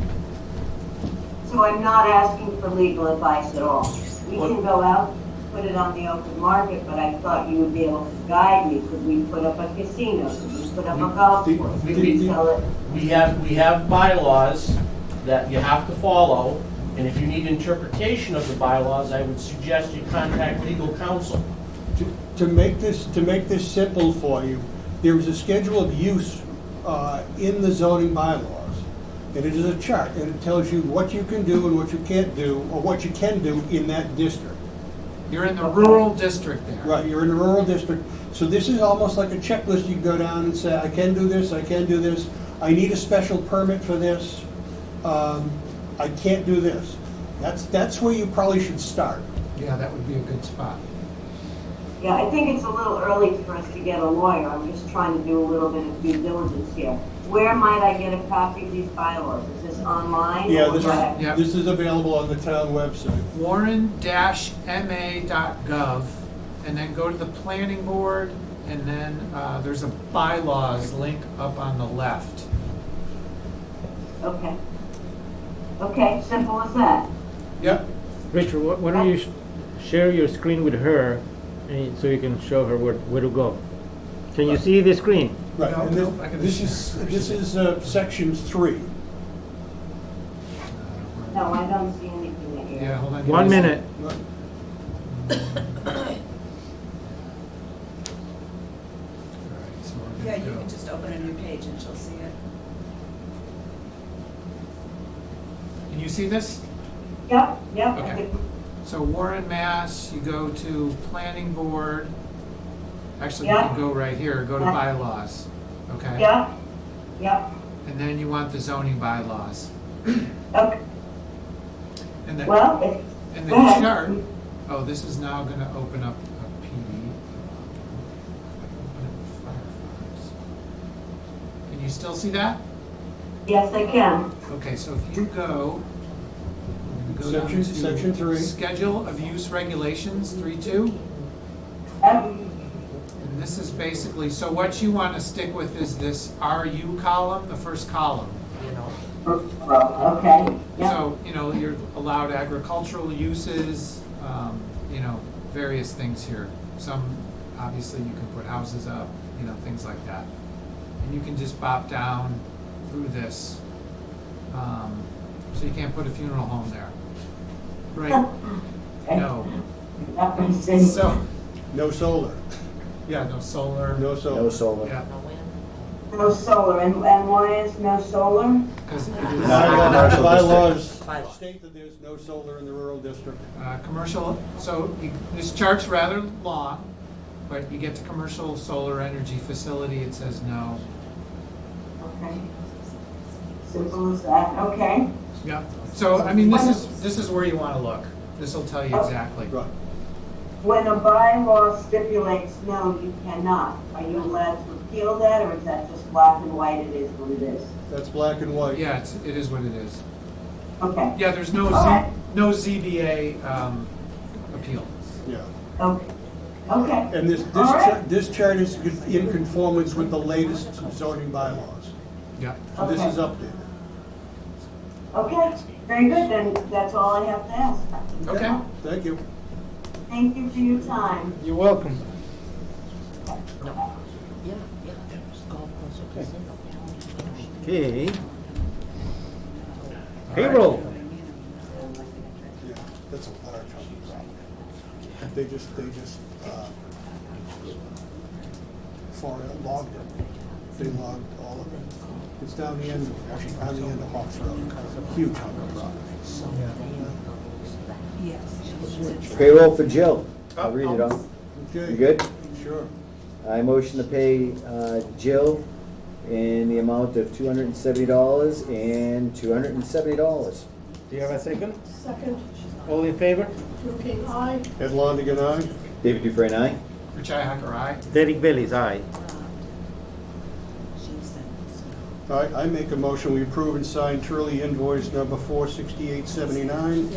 So I'm not asking for legal advice at all. We can go out, put it on the open market, but I thought you would be able to guide me. Could we put up a casino? Could we put up a golf course? Could we sell it? We have bylaws that you have to follow, and if you need interpretation of the bylaws, I would suggest you contact legal counsel. To make this simple for you, there is a schedule of use in the zoning bylaws. And it is a chart, and it tells you what you can do and what you can't do, or what you can do in that district. You're in the rural district there. Right, you're in a rural district. So this is almost like a checklist. You can go down and say, I can do this, I can do this. I need a special permit for this. I can't do this. That's where you probably should start. Yeah, that would be a good spot. Yeah, I think it's a little early for us to get a lawyer. I'm just trying to do a little bit of due diligence here. Where might I get a copy of these bylaws? Is this online? Yeah, or what? Yep. this is available on the town website. warren-ma.gov, and then go to the planning board, and then there's a bylaws link up on the left. Okay. Okay, simple as that. Yep. Rachel, why don't you share your screen with her, so you can show her where to go? Can you see the screen? Right, No, and no, I can this just- is section 3. No, I don't see anything in here. Yeah, hold on. 1 minute. Yeah, you can just open a new page and she'll see it. Can you see this? Yep, yep. Okay. So Warren, Mass, you go to planning board. Actually, you Yeah. can go right here, go to Yeah. bylaws, okay? Yep, yep. And then you want the zoning bylaws. Okay, And the, well, and go the ahead. chart, oh, this is now gonna open up a PD. Open it with Firefox. Can you still see that? yes, I can. Okay, so if you go down to Section 3. Schedule of Use Regulations, 3.2. Yep, And this is basically, so what you want to stick with is this RU column, the first column, you know? okay, yep. So, you're allowed agricultural uses, various things here. Some, obviously, you can put houses up, things like that. And you can just bop down through this. So you can't put a funeral home there. Right? No. So, No solar. yeah, no solar. No solar. No solar. Yeah. No solar, and why is no solar? 'Cause it is, Commercial Bylaws state that there's no solar in the rural district. commercial, this chart's rather long, but you get to commercial solar energy facility, it says no. Okay. Simple as that, okay. Yeah. So, this is where you want to look. This will tell you exactly. Right. when a bylaw stipulates no, you cannot, are you allowed to appeal that, or is that just black and white, it is what it is? That's black and white. Yeah, it is what it is. Okay, Yeah, there's no Okay. no ZBA appeal. Yeah. okay, okay. And All right. this chart is in conformance with the latest zoning bylaws. Yeah. So this Okay. is updated. Okay, very good, then that's all I have to ask. Okay. Thank you. Thank you for your time. You're welcome. Okay. Payroll. Yeah, that's a large problem. They just, logged it. They logged all of it. It's down the end, actually, on the end of Hawks Road, huge hunk of property. Payroll for Jill. I'll read it off. Okay. You good? Sure. I motion to pay Jill in the amount of $270 and $270. Do you have a second? Second, All in favor? Drew King, aye. Ed Longigan, aye? David Dufresne, aye? Richi Hacker, aye. Derek Bailey's aye. All right, I make a motion, we approve and sign Turley invoice number 46879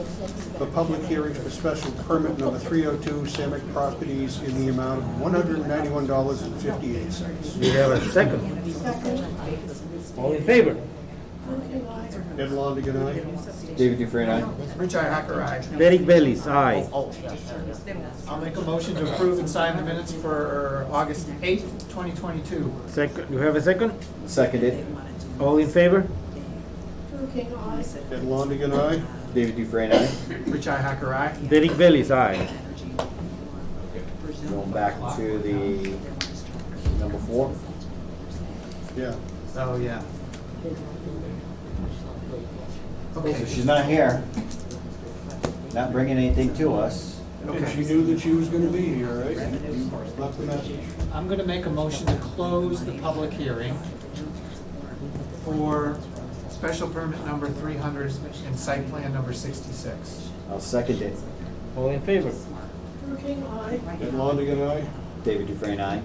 for public hearings for special permit number 302, Samick Properties, in the amount of $191.58. Do you have a second? Second, All in favor? Drew King, aye. Ed Longigan, aye? David Dufresne, aye? Richi Hacker, aye. Derek Bailey's aye. I'll make a motion to approve and sign the minutes for August 8th, 2022. Second, you have a second? Seconded. All in favor? Drew King, aye. Ed Longigan, aye? David Dufresne, aye? Richi Hacker, aye. Derek Bailey's aye. Going back to the number 4. Yeah. Oh, yeah. So Okay. she's not here. Not bringing anything to us. And she knew that she was gonna be here, right? You left the message. I'm going to make a motion to close the public hearing for special permit number 300 and site plan number 66. I'll second it. All in favor? Drew King, aye. Ed Longigan, aye? David Dufresne, aye?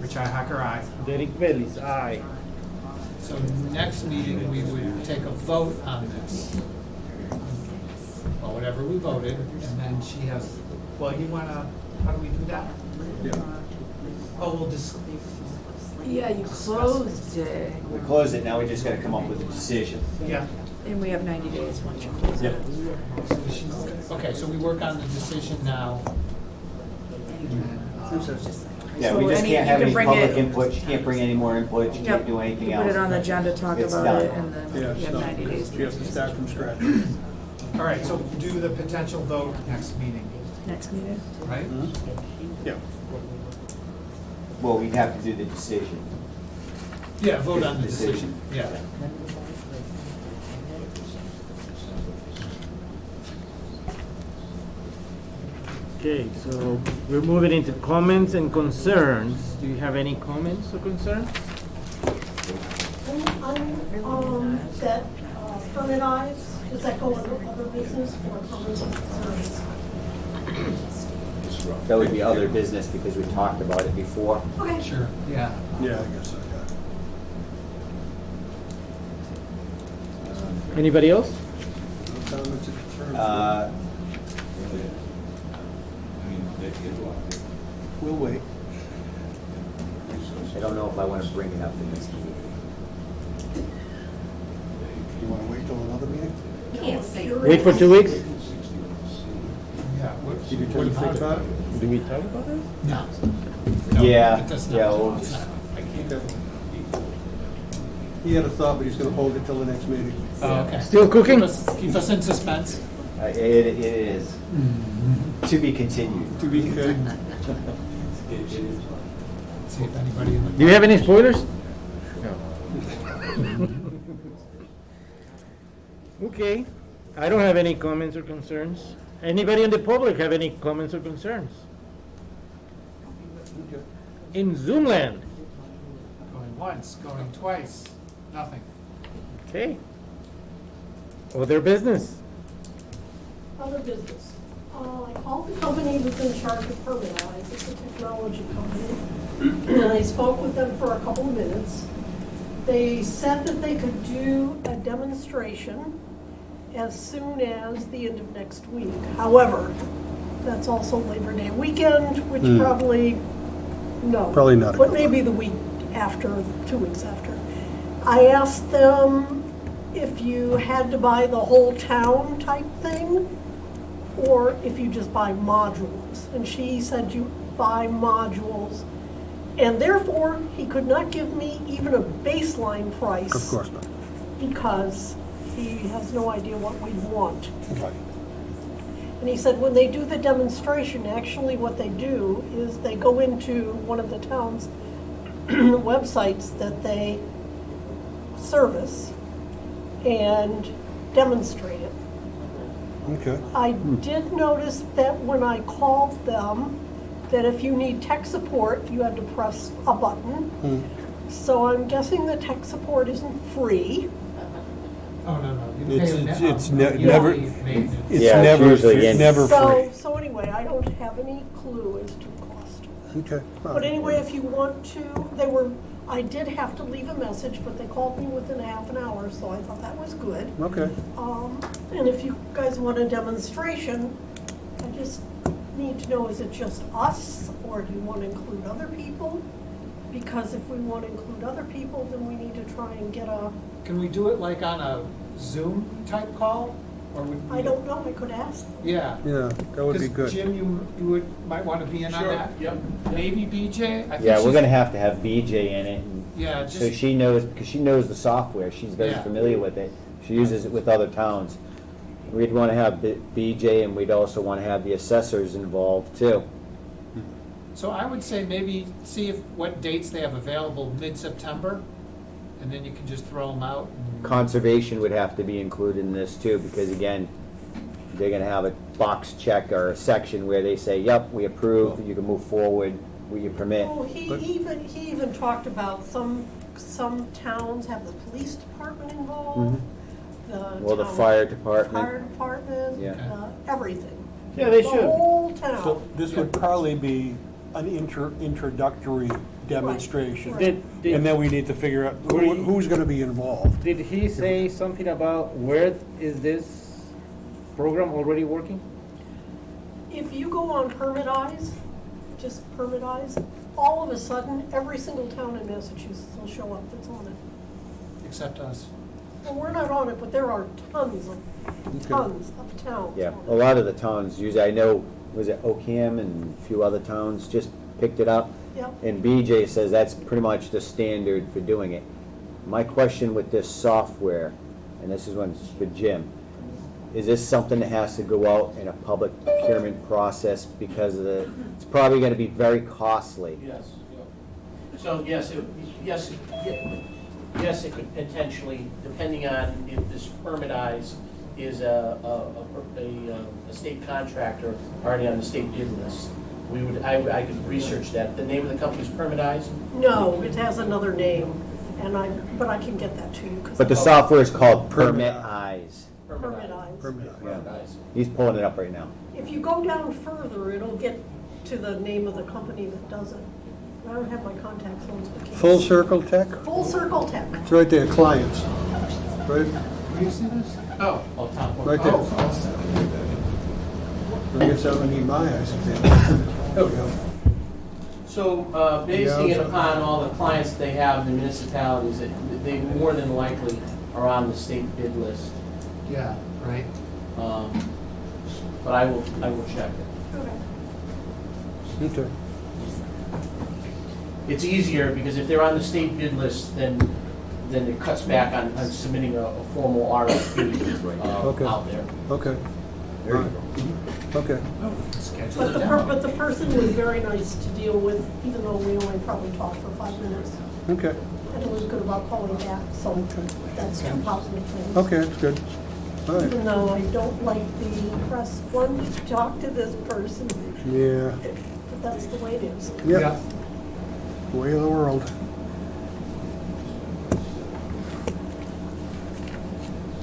Richi Hacker, aye. Derek Bailey's aye. So next meeting, we would take a vote on this. Well, whatever we voted, and then she has, well, you wanna, how do we do that? Yeah. Oh, we'll just, Yeah, you closed it, We close it, now we just gotta come up with a decision. yeah. and we have 90 days once you close it. Okay, so we work on the decision now. Yeah, we So just any- can't you have can any bring public it- input, she can't bring any more input, she Yep. can't do anything You else. put it on the agenda, talk It's about done. it, and Yeah, then you it's have not- 90 days. She has to start from scratch. All right, so do the potential vote next meeting, Next meeting. right? Yeah. Well, we'd have to do the decision. Yeah, vote on the Decision. decision, yeah. Okay, so we're moving into comments and concerns. Do you have any comments or concerns? That permit eyes, does that go under other business or comments and concerns? That would be other business because we talked about it before. Okay. Sure, yeah. Yeah, I guess so, yeah. Anybody else? Comments and concerns? We'll wait. I don't know if I wanna bring it up in this meeting. You wanna wait till another meeting? Wait for 2 weeks? Yeah. what- Did you what try to think about about it? Do we talk about it? No. No, Yeah, it does not. yeah, well, He had a thought, but he's gonna hold it till the next meeting. Oh, okay. Still cooking? Keep us in suspense. It is. To be continued. To be okay. See if anybody in the. Do you have any spoilers? No. Okay, I don't have any comments or concerns. Anybody in the public have any comments or concerns? In Zoomland? Going once, going twice, nothing. Okay. Other business? Other business. I called the company that's in charge of Permitize, it's a technology company, and I spoke with them for a couple of minutes. They said that they could do a demonstration as soon as the end of next week. However, that's also Labor Day weekend, which probably, no. Probably not a But good maybe the week after, 2 weeks after. I asked them if you had to buy the whole town type thing, or if you just buy modules. And she said you buy modules. And therefore, he could not give me even a baseline price. Of course not. Because he has no idea what we'd want. Right. And he said when they do the demonstration, actually what they do is they go into one of the town's websites that they service and demonstrate it. Okay. I did notice that when I called them, that if you need tech support, you had to press a button. So I'm guessing the tech support isn't free. Oh, no. You pay them now. It's never, Maintenance. it's Yeah, it's never, usually in- never free. So anyway, I don't have any clue as to cost. Okay. But anyway, if you want to, I did have to leave a message, but they called me within a half an hour, so I thought that was good. Okay. And if you guys want a demonstration, I just need to know, is it just us, or do you want to include other people? Because if we want to include other people, then we need to try and get a, Can we do it like on a Zoom type call? Or would? I don't know, I could ask them. Yeah. Yeah, that would be 'Cause good. Jim, you might want to be in on Sure, that? yep. Maybe BJ? I think Yeah, we're she's- gonna have to have BJ in it, and Yeah, so just, she knows, because she knows the software, she's very Yeah. familiar with it. She uses it with other towns. We'd wanna have BJ, and we'd also wanna have the assessors involved too. so I would say maybe see what dates they have available mid-September, and then you can just throw them out. and- Conservation would have to be included in this too, because again, they're gonna have a box check or a section where they say, yep, we approve, you can move forward with your permit. Oh, he even talked about some towns have the police department involved, Well, the town- fire department. Fire department, Yeah. everything. Yeah, they The should. whole So town. this would probably be an introductory demonstration. Did- And then we need to figure out who's gonna be involved. Did he say something about where is this program already working? If you go on Permitize, just Permitize, all of a sudden, every single town in Massachusetts will show up that's on it. Except us. Well, we're not on it, but there are tons of towns. Yeah, on a it. lot of the towns use, I know, was it Ocam and a few other towns just picked it up? Yep. And BJ says that's pretty much the standard for doing it. My question with this software, and this is one for Jim, is this something that has to go out in a public procurement process because of the, it's probably gonna be very costly. Yes. So yes, yes, it could potentially, depending on if this Permitize is a state contractor already on the state bid list. I could research that. The name of the company is Permitize? No, it has another name, but I can get that to you. 'Cause But the I- software is called Permitize. Permitize. Yeah. He's pulling it up right now. If you go down further, it'll get to the name of the company that does it. I don't have my contacts on, so I can't. Full Circle Tech? Full Circle Tech. It's right there, clients. Right, Can you see this? Oh. Oh, top one. right there. I guess that would need my eyes examined. There we go. So, basing Yeah. it upon all the clients that they have, the municipalities, they more than likely are on the state bid list. Yeah, right. But I will check it. Okay. Okay. It's easier because if they're on the state bid list, then it cuts back on submitting a formal RFP Okay. out there. Okay. There you go. Okay. Schedule But it the, down. but the person was very nice to deal with, even though we only probably talked for 5 minutes. Okay. And it was good about calling back, so that's two positive things. Okay, that's good. All right. Even though I don't like the press one to talk to this person, Yeah. but that's the way it is. Yep. Way of the world.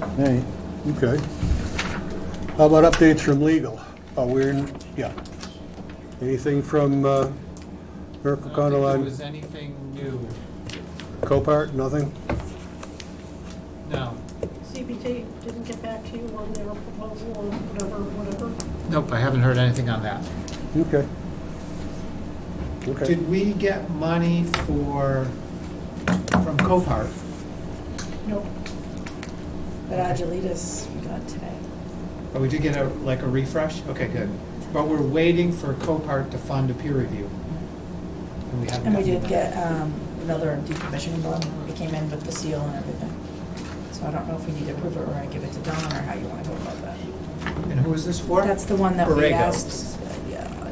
All right. Okay. How about updates from legal? we're in, yeah. Anything from Miracle I don't think Condo there on was anything new. Copart, nothing? No. CBT didn't get back to you on their proposal or whatever. Nope, I haven't heard anything on that. Okay. Okay. Did we get money from Copart? Nope. But Agilitas we got today. Oh, we did get a refresh? Okay, good. But we're waiting for Copart to fund a peer review. And we haven't And we gotten did that. get another decommissioning bond. It came in with the seal and everything. So I don't know if we need to approve it or I give it to Don or how you want to go about that. And who is this for? That's the one that we Borrego. asked,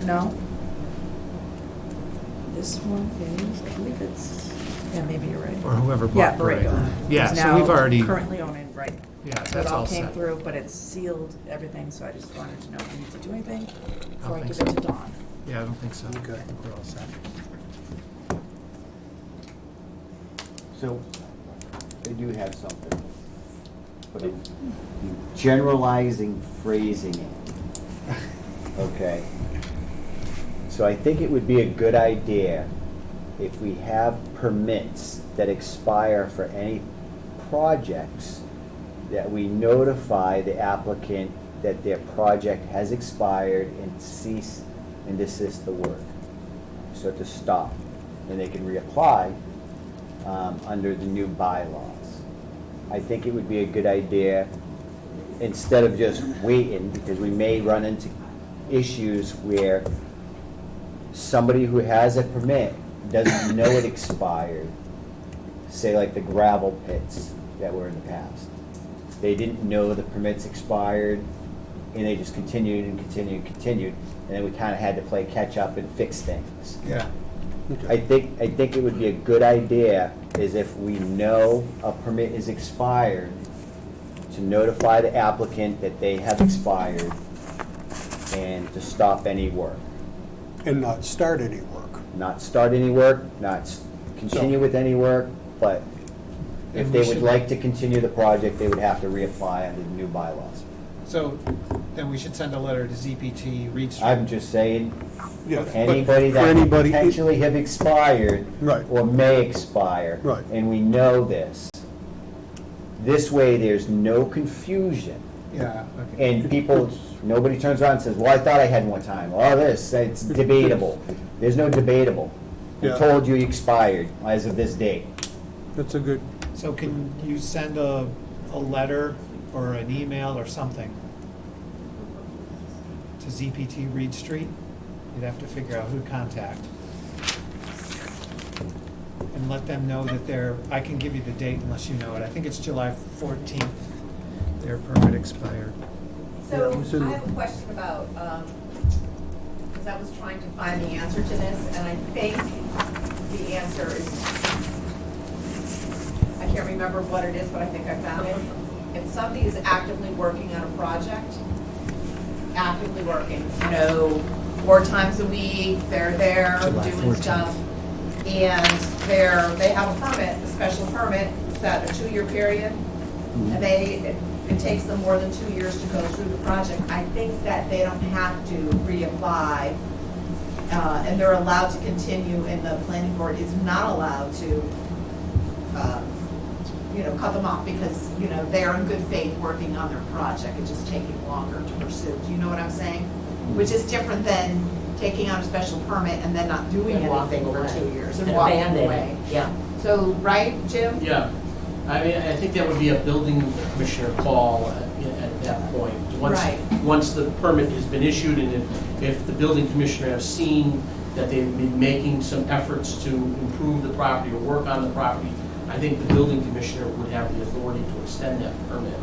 no. This one is, I believe it's, yeah, maybe you're right. Or whoever Yeah, bought Borrego. Borrego. Yeah, Who's so we've now already- currently owning, right. Yeah, So that's it all all came set. through, but it's sealed, everything, so I just wanted to know if we need to do anything before I think give it so. to Dawn. Yeah, I don't think so. Okay. I think we're all set. So, I do have something, but I'm generalizing phrasing it. Okay? So I think it would be a good idea if we have permits that expire for any projects, that we notify the applicant that their project has expired and cease and desist the work. So to stop, and they can reapply under the new bylaws. I think it would be a good idea, instead of just waiting, because we may run into issues where somebody who has a permit doesn't know it expired, say like the gravel pits that were in the past. They didn't know the permits expired, and they just continued and continued and continued, and then we kind of had to play catch up and fix things. Yeah. I think it would be a good idea is if we know a permit is expired, to notify the applicant that they have expired and to stop any work. And not start any work. Not start any work, continue with any work, but if And they we would should- like to continue the project, they would have to reapply under the new bylaws. So then we should send a letter to ZPT Reed Street. I'm just saying, Yeah, but anybody for that could anybody- potentially have expired Right. or may expire. Right. And we know this. This way, there's no confusion. Yeah, okay. And people, nobody turns around and says, well, I thought I had one time. Oh, it's debatable. There's no debatable. I Yeah. told you expired as of this date. That's a good, So can you send a letter or an email or something to ZPT Reed Street? You'd have to figure out who to contact. And let them know that I can give you the date unless you know it. I think it's July 14th, their permit expired. So Yeah, so- I have a question about, because I was trying to find the answer to this, and I think the answer is, I can't remember what it is, but I think I found it. If somebody is actively working on a project, actively working, 4 times a week, they're there July doing 14th. stuff, and they have a permit, a special permit, set a 2-year period, and it takes them more than 2 years to go through the project. I think that they don't have to reapply, and they're allowed to continue, and the planning board is not allowed to, cut them off because, they're in good faith working on their project. It's just taking longer to pursue. Do you know what I'm saying? Which is different than taking out a special permit and then not doing And walking anything for away. 2 years and And walking abandoning, away. yeah. So, right, Jim? Yeah, I mean, I think that would be a building commissioner call at that point. Right. Once the permit has been issued, and if the building commissioner has seen that they've been making some efforts to improve the property or work on the property, I think the building commissioner would have the authority to extend that permit.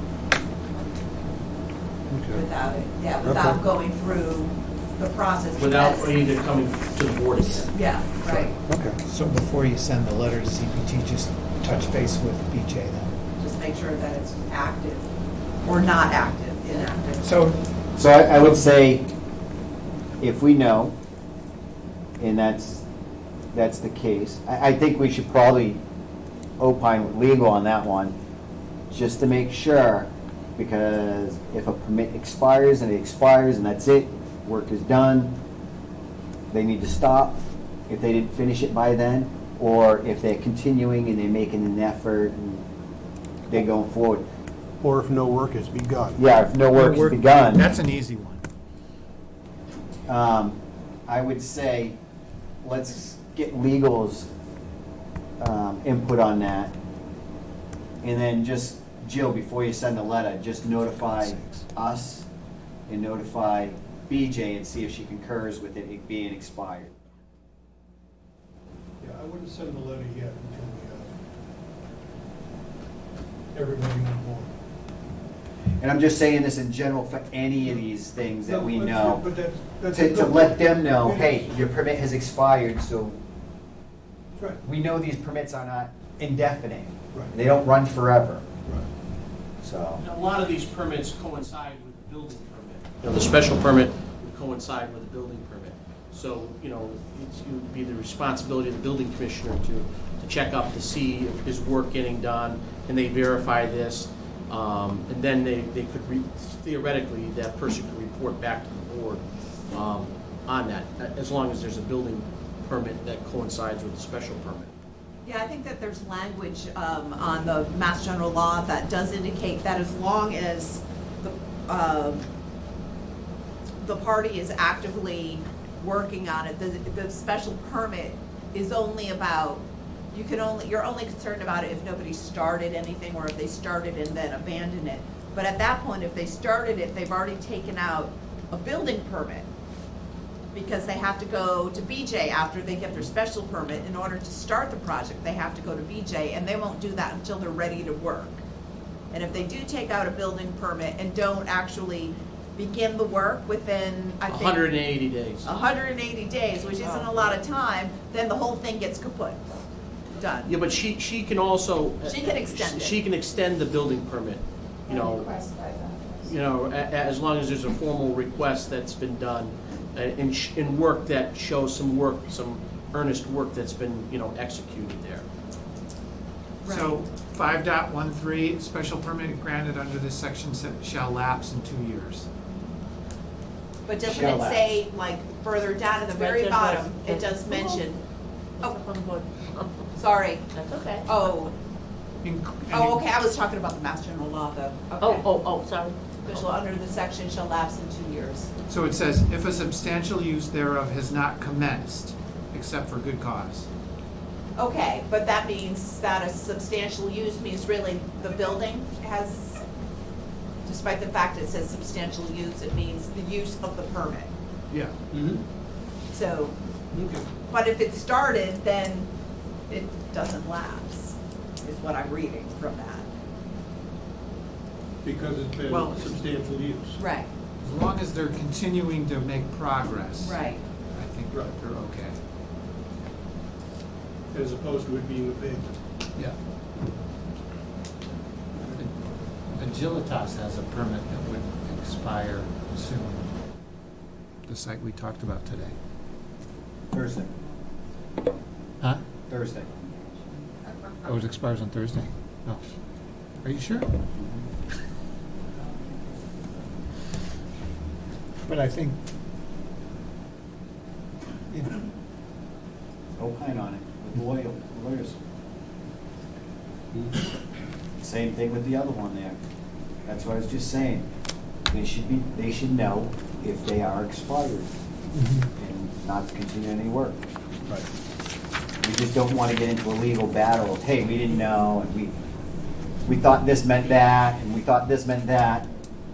Without it, without going through the process. Without because- either coming to the board again. Yeah, right. okay. So before you send the letter to ZPT, just touch base with BJ then. Just make sure that it's active or not active, inactive. So, So I would say, if we know, and that's the case, I think we should probably opine with legal on that one, just to make sure, because if a permit expires and it expires and that's it, work is done, they need to stop if they didn't finish it by then, or if they're continuing and they're making an effort and they're going forward. Or if no work has begun. Yeah, if no work has begun. That's an easy one. I would say, let's get legal's input on that. And then just, Jill, before you send the letter, just notify us and notify BJ and see if she concurs with it being expired. Yeah, I wouldn't send the letter yet until we have everybody on board. And I'm just saying this in general for any of these things that we know. But that's a To good- let them know, It hey, is. your permit has expired, so That's right. we know these permits are not indefinite. Right. They don't run forever, Right. so. A lot of these permits coincide with the building permit. You know, the special permit would coincide with the building permit. So, you know, it would be the responsibility of the building commissioner to check up to see if his work getting done, and they verify this. And then they could, theoretically, that person could report back to the board on that, as long as there's a building permit that coincides with the special permit. Yeah, I think that there's language on the Mass General Law that does indicate that as long as the party is actively working on it, the special permit is only about, you're only concerned about it if nobody started anything or if they started and then abandoned it. But at that point, if they started it, they've already taken out a building permit, because they have to go to BJ after they get their special permit. In order to start the project, they have to go to BJ, and they won't do that until they're ready to work. And if they do take out a building permit and don't actually begin the work within, I think, 180 days. 180 days, which isn't a lot of time, then the whole thing gets kaput. Done. Yeah, but she can also. She can extend it. She can extend the building permit, you know. Request by them. You know, as long as there's a formal request that's been done, and work that shows some earnest work that's been, you know, executed there. So 5.13, special permit granted under this section shall lapse in 2 years. But doesn't Shall it say, like, further down at the very bottom, it does mention, oh, sorry. That's okay. Oh, In- oh, okay, I was talking about the Mass General Law, though. Okay. Oh, sorry. Official under the section shall lapse in 2 years. So it says, if a substantial use thereof has not commenced, except for good cause. Okay, but that means that a substantial use means really the building has, despite the fact it says substantial use, it means the use of the permit. Yeah. So, but if it started, then it doesn't lapse, is what I'm reading from that. Because it's been Well- substantial use. Right, As long as they're continuing to make progress. right. I think Right. they're okay. As opposed to it being abandoned. Yeah. Agilitas has a permit that would expire soon. The site we talked about today. Thursday. Huh? Thursday. Oh, it expires on Thursday? Oh. Are you sure? But I think, you know, Opine on it with lawyers. Same thing with the other one there. That's what I was just saying. They should know if they are expired and not to continue any work. Right. We just don't want to get into a legal battle of, hey, we didn't know, and we thought this meant that, and we thought this meant that.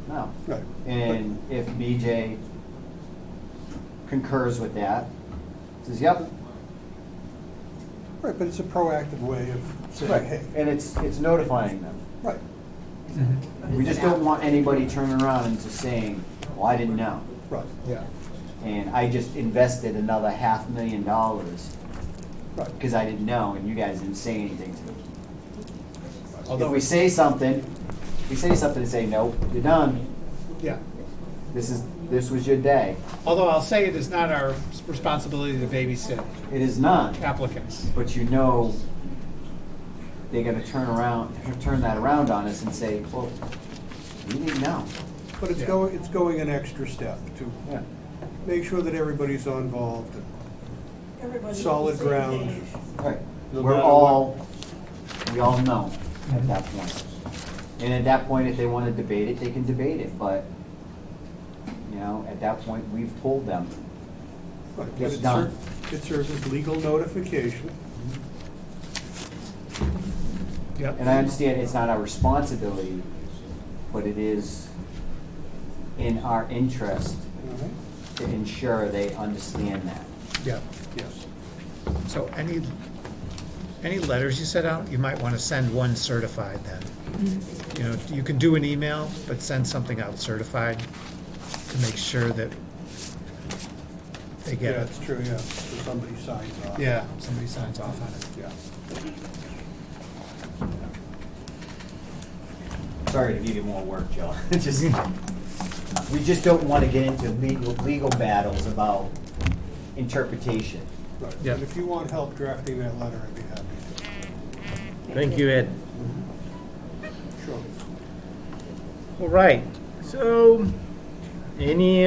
No. Right. And if BJ concurs with that, says, yep. Right, but it's a proactive way of saying, hey. And it's notifying them. Right. We just don't want anybody turning around and just saying, well, I didn't know. Right. yeah. And I just invested another $500,000 Right. because I didn't know, and you guys didn't say anything to me. Although If we say something and say, nope, you're done. Yeah. This was your day. Although I'll say it is not our responsibility to babysit It is not. applicants. But you know, they're gonna turn that around on us and say, well, you didn't know. But it's Yeah. going an extra step to Yeah. make sure that everybody's involved. Everybody's on the Solid same ground. page. Right. No We're matter all, we all know at that point. And at that point, if they want to debate it, they can debate it, but, you know, at that point, we've told them. But It's it done. It serves as legal notification. Yep. And I understand it's not our responsibility, but it is in our interest to ensure they understand that. Yep. Yes. So any letters you send out, you might want to send one certified then. You know, you can do an email, but send something out certified to make sure that they Yeah, get it. it's true, yeah. So somebody signs off. Yeah, somebody signs off on it. Yeah. Sorry to give you more work, Joe. Just, we just don't want to get into legal battles about interpretation. Right. Yeah. And if you want help drafting that letter, I'd be happy to. Thank you, Ed. Sure. All right, so, any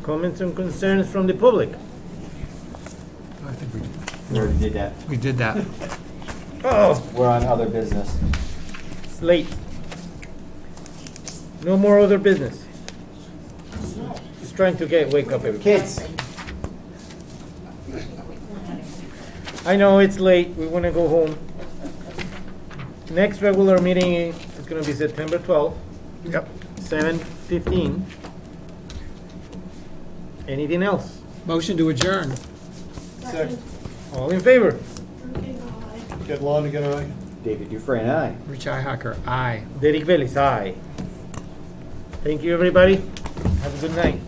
comments and concerns from the public? I think We already did that. we did that. Oh, We're on other business. it's late. No more other business. Just trying to wake up everybody. Kids, I know it's late, we wanna go home. Next regular meeting is gonna be September 12th, Yep. 7:15. Anything else? Motion to adjourn. Second. All in favor? Okay, bye. Ted Longigan, aye. David Dufresne, aye. Rich Ihacker, aye. Derek Bellis, aye. Thank you, everybody. Have a good night.